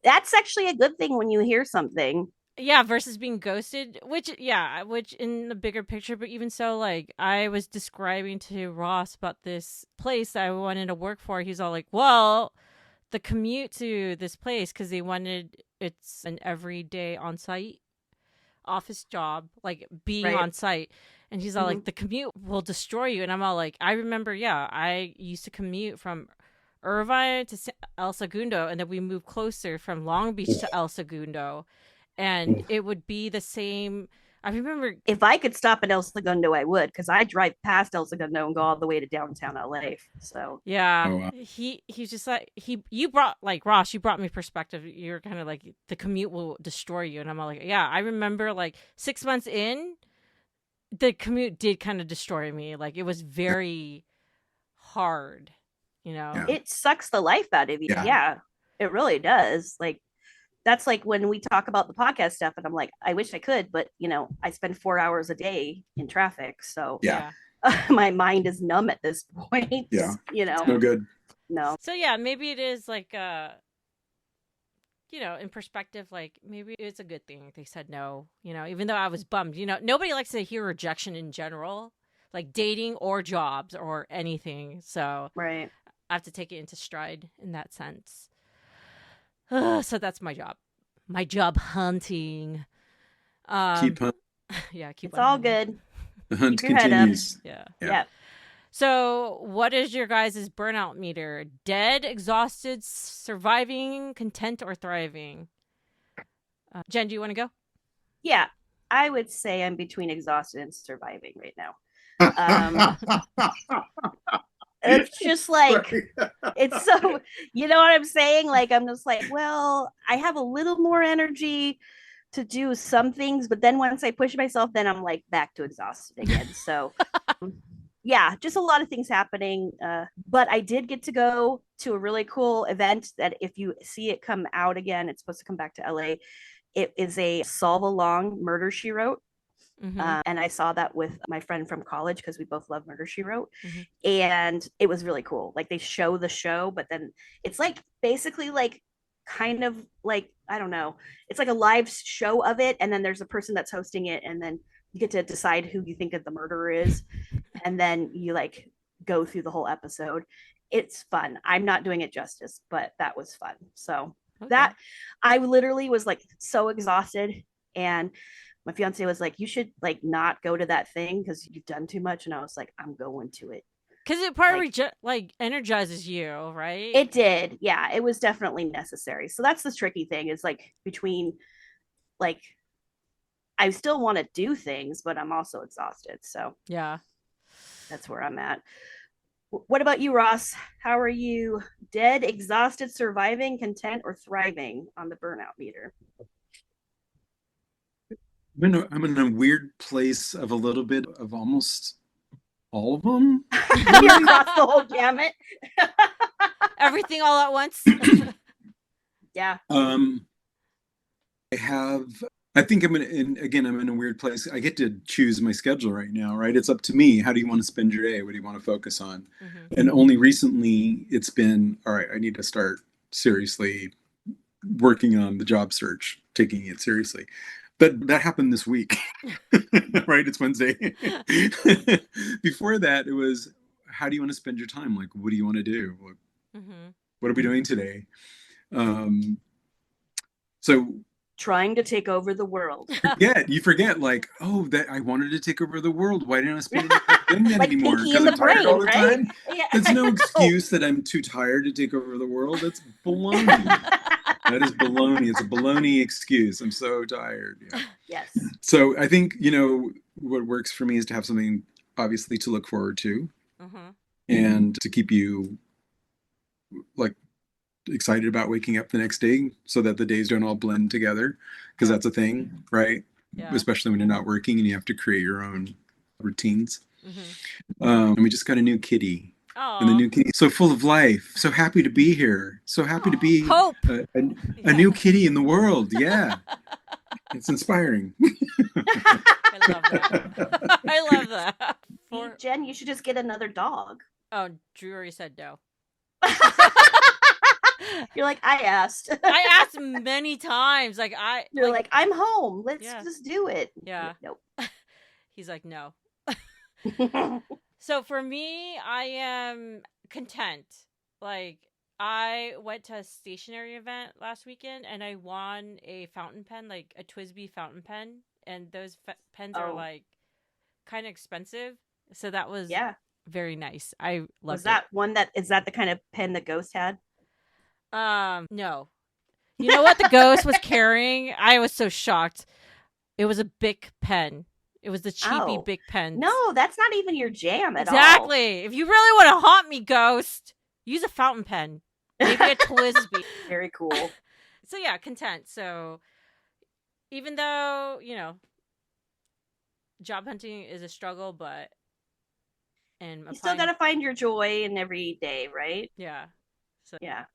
That's actually a good thing when you hear something. yeah, versus being ghosted, which in the bigger picture, but even so, like, I was describing to Ross about this place that I wanted to work for. He's all like, well, the commute to this place, because it's an everyday on-site office job, like being on site. And he's all like, the commute will destroy you. And I'm all like, I remember, I used to commute from Irvine to El Segundo, and then we moved closer from Long Beach to El Segundo. And it would be the same. I remember, if I could stop at El Segundo, I would, because I drive past El Segundo and go all the way to downtown LA. So yeah, Oh, wow. he's just like, you brought, like, Ross, you brought me perspective. You're kind of like, the commute will destroy you. And I'm all like, yeah, I remember like 6 months in, the commute did kind of destroy me. Like, it was very hard, it sucks the life out of you. Yeah. Yeah, it really does. Like, that's like when we talk about the podcast stuff, and I'm like, I wish I could, but I spend 4 hours a day in traffic, so Yeah. my mind is numb at this point. Yeah. It's no good. No. So yeah, maybe it is like in perspective, like maybe it's a good thing they said no, even though I was bummed. Nobody likes to hear rejection in general, like dating or jobs or anything. So Right. I have to take it into stride in that sense. So that's my job. My job hunting. Keep hunting. Yeah, keep It's on all hunting. good. The hunt Keep your head up. continues. Yeah. Yeah. So, what is your guys' burnout meter? Dead, exhausted, surviving, content, or thriving? Jen, do you want to go? Yeah. I would say I'm between exhausted and surviving right now. It's just like, it's so, you know what I'm saying? Like, I'm just like, well, I have a little more energy to do some things, but then once I push myself, then I'm like back to exhausted again. So, yeah, just a lot of things happening. But I did get to go to a really cool event that if you see it come out again, it's supposed to come back to LA. It is a solve along murder she wrote. And I saw that with my friend from college because we both love Murder She Wrote. And it was really cool. Like they show the show, but then it's like basically like kind of like, I don't know, it's like a live show of it. And then there's a person that's hosting it. And then you get to decide who you think of the murderer is. And then you like go through the whole episode. It's fun. I'm not doing it justice, but that was fun. So that I literally was like so exhausted, and my fiance was like, you should like not go to that thing because you've done too much. And I was like, I'm going to it. Because it probably like energizes you, right? It did. Yeah, it was definitely necessary. So that's the tricky thing is like between like, I still want to do things, but I'm also exhausted. So yeah, that's where I'm at. What about you, Ross? How are you? Dead, exhausted, surviving, content, or thriving on the burnout meter? I'm in a weird place of a little bit of almost all of them. You're across the whole gamut. Everything all at once. Yeah. I think I'm in a weird place. I get to choose my schedule right now, right? It's up to me. How do you want to spend your day? What do you want to focus on? And only recently it's been, all right, I need to start seriously working on the job search, taking it seriously. But that happened this week, right? It's Wednesday. Before that, it was, how do you want to spend your time? Like, what do you want to do? What are we doing today? So trying to take over the world. You forget, like, oh, that I wanted to take over the world. Why didn't I spend doing that like anymore? Pinky in the Brain, all the right? Time? Yeah. There's no excuse that I'm too tired to take over the world. That's baloney. That is baloney. It's a baloney excuse. I'm so tired. Yeah. Yes. So I think, what works for me is to have something obviously to look forward to and to keep you like excited about waking up the next day so that the days don't all blend together, because that's a thing, right? Yeah. Especially when you're not working and you have to create your own routines. And we just got a new kitty. Aww. And the new kitty, so full of life, so happy to be here, so happy to be hope. A new kitty in the world. Yeah. It's inspiring. I love that. I love that. Jen, you should just get another dog. Oh, Drew already said no. You're like, I asked. I asked many times. You're like, I'm home. Let's just do it. Yeah. Nope. He's like, no. So for me, I am content. Like, I went to a stationery event last weekend and I won a fountain pen, like a Twisby fountain pen. And those pens are like kind of expensive. So that was very nice. I loved it. Is that the kind of pen that Ghost had? No. You know what the Ghost was carrying? I was so shocked. It was a Bic pen. It was the cheapy Bic pen. No, that's not even your jam at all. Exactly. If you really want to haunt me, Ghost, use a fountain pen. Maybe a Twisby. Very cool. So yeah, content. So even though, job hunting is a struggle, but you still got to find your joy in every day, right? Yeah. So yeah.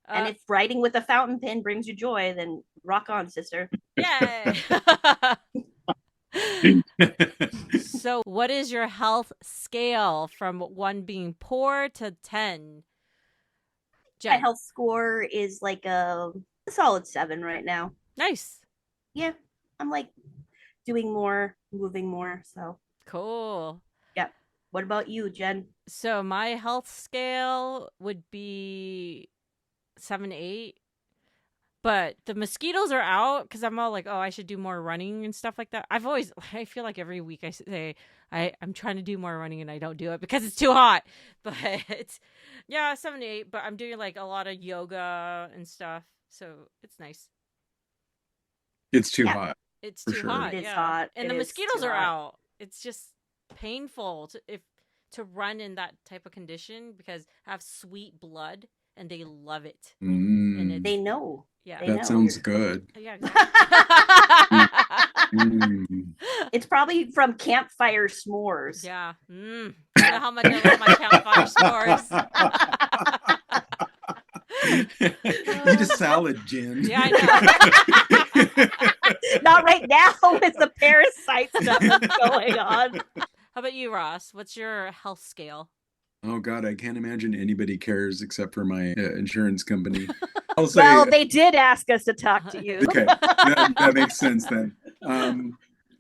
And if writing with a fountain pen brings you joy, then rock on, sister. Yay! So what is your health scale from 1 being poor to 10? Jen? My health score is like a solid 7 right now. Nice. Yeah. I'm like doing more, moving more. So cool. Yeah. What about you, Jen? So my health scale would be 7, 8. But the mosquitoes are out because I'm all like, oh, I should do more running and stuff like that. I feel like every week I say I'm trying to do more running and I don't do it because it's too hot. But yeah, 7, 8. But I'm doing like a lot of yoga and stuff. So it's nice. It's too hot. It's too hot. It is hot. And the mosquitoes are out. It's just painful to run in that type of condition because I have sweet blood and they love it. Mm. And They know. Yeah. They That know. sounds good. Yeah, exactly. It's probably from Campfire s'mores. Yeah. You know how much I love my Campfire s'mores. Eat a salad, Jen. Yeah, I know. Not right now with the parasite stuff that's going on. How about you, Ross? What's your health scale? Oh God, I can't imagine anybody cares except for my insurance company. I'll say, well, they did ask us to talk to you. Okay, that makes sense then.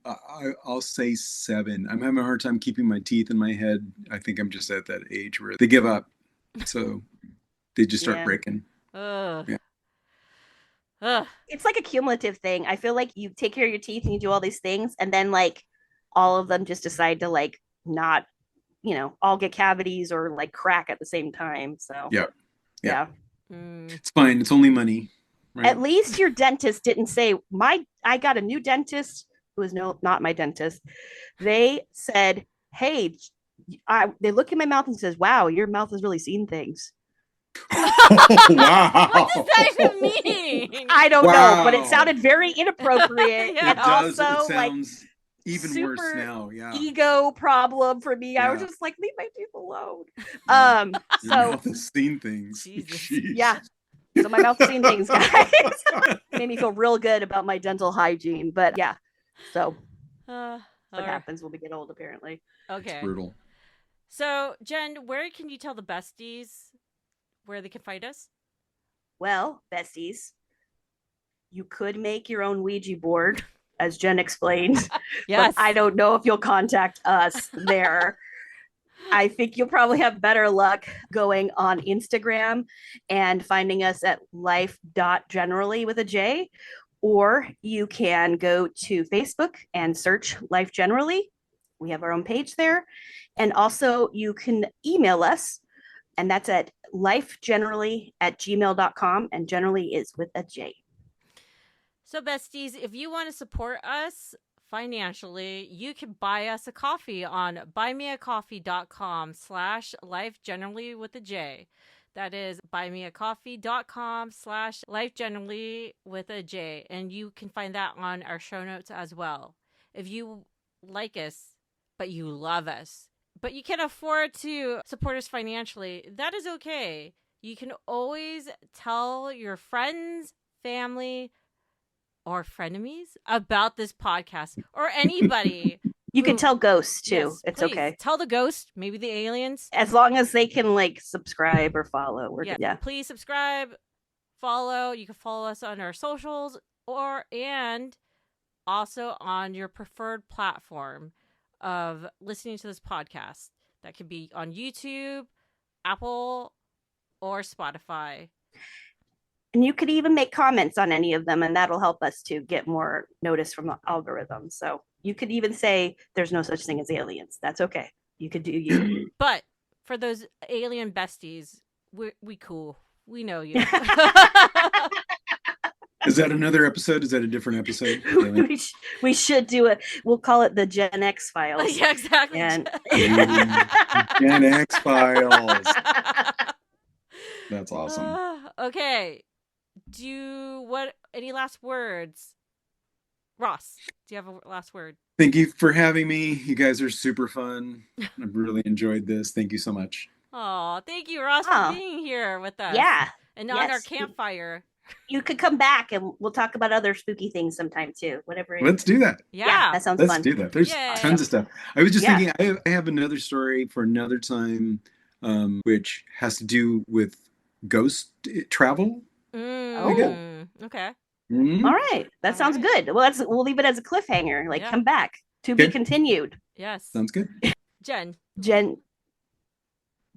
I'll say 7. I'm having a hard time keeping my teeth in my head. I think I'm just at that age where they give up, so they just start breaking. Ugh. Yeah. Ugh. It's like a cumulative thing. I feel like you take care of your teeth and you do all these things, and then like all of them just decide to like not, all get cavities or like crack at the same time. So yeah. It's fine. It's only money. Right? At least your dentist didn't say I got a new dentist who is not my dentist. They said, hey, they look in my mouth and says, wow, your mouth has really seen things. Oh, wow. What does that even mean? I don't know, but it sounded very inappropriate. Yeah. And It does. also It sounds even super worse now. Yeah. ego problem for me. Yeah. I was just like, leave my teeth alone. Your So mouth has seen things. Jesus. Jeez. yeah. So my mouth's seen things, guys. Made me feel real good about my dental hygiene. But yeah. So what happens when we get old, apparently. Okay. It's brutal. So, Jen, where can you tell the besties where they can find us? Well, besties, you could make your own Ouija board, as Jen explained. Yes. But I don't know if you'll contact us there. I think you'll probably have better luck going on Instagram and finding us at life.generally with a J, or you can go to Facebook and search Life Generally. We have our own page there. And also you can email us, and that's at lifegenerally@gmail.com, and generally is with a J. So, besties, if you want to support us financially, you can buy us a coffee on buymeacoffee.com/lifegenerally with a J. That is buymeacoffee.com/lifegenerally with a J. And you can find that on our show notes as well. If you like us, but you love us, but you can't afford to support us financially, that is okay. You can always tell your friends, family, or frenemies about this podcast, or anybody. You can tell ghosts too. Yes, it's please. okay. Tell the ghost, maybe the aliens. As long as they can like subscribe or follow. We're good. Yeah. Please subscribe, follow. You can follow us on our socials and also on your preferred platform of listening to this podcast. That could be on YouTube, Apple, or Spotify. And you could even make comments on any of them, and that'll help us to get more notice from the algorithm. So you could even say there's no such thing as aliens. That's okay. You could do you. But for those alien besties, we cool. We know you. Is that another episode? Is that a different episode? we should do it. We'll call it the Gen X Files. Yeah, exactly. And... Gen X Files. That's awesome. Okay. Any last words? Ross, do you have a last word? Thank you for having me. You guys are super fun. I've really enjoyed this. Thank you so much. Oh, thank you, Ross, for being here with us. Yeah. And on our campfire. You could come back and we'll talk about other spooky things sometime too. Whatever. Let's do that. Yeah, that sounds fun. Let's do that. There's tons of stuff. I was just thinking, I have another story for another time, which has to do with ghost travel. Okay. Mm-hmm. All right. That sounds good. Well, we'll leave it as a cliffhanger. Like, come back to be continued. Yes. Sounds good. Jen.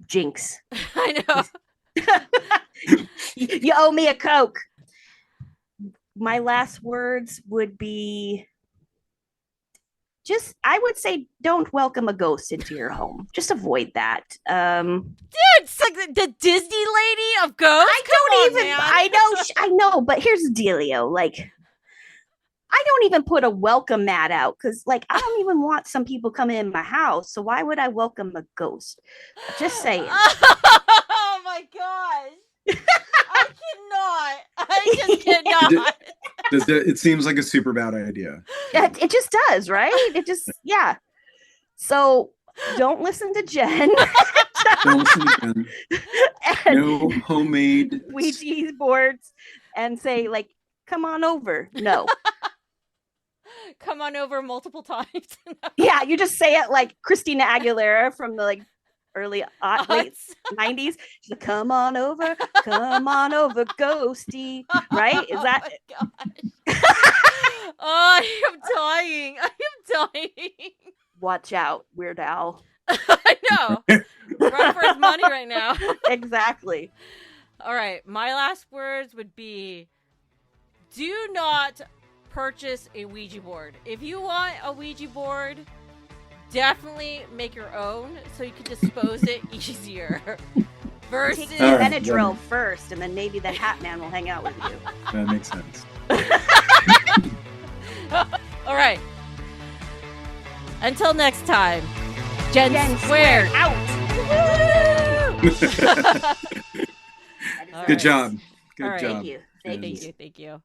Jinx. I know. You owe me a Coke. My last words would be I would say don't welcome a ghost into your home. Just avoid that. Dude, it's like the Disney lady of ghosts. I know, but here's the dealio. Like, I don't even put a welcome mat out because, like, I don't even want some people coming in my house. So why would I welcome a ghost? Just saying. Oh my gosh. I just cannot. It seems like a super bad idea. It just does, right? It just, yeah. So don't listen to Jen. Don't listen to Jen. No homemade Ouija boards and say, like, come on over. No. Come on over multiple times. Yeah, you just say it like Christina Aguilera from the, like, early late 90s. She's like, come on over, ghosty. Right? Is that oh my gosh. Oh, I am dying. Watch out, Weird Al. I know. Run for his money right now. Exactly. All right, my last words would be, do not purchase a Ouija board. If you want a Ouija board, definitely make your own so you can dispose it easier. Versus take the Benadryl first, and then maybe the Hat Man will hang out with you. That makes sense. All right. Until next time, Jen Squared out. Good job. Good job. Thank you. Thank you.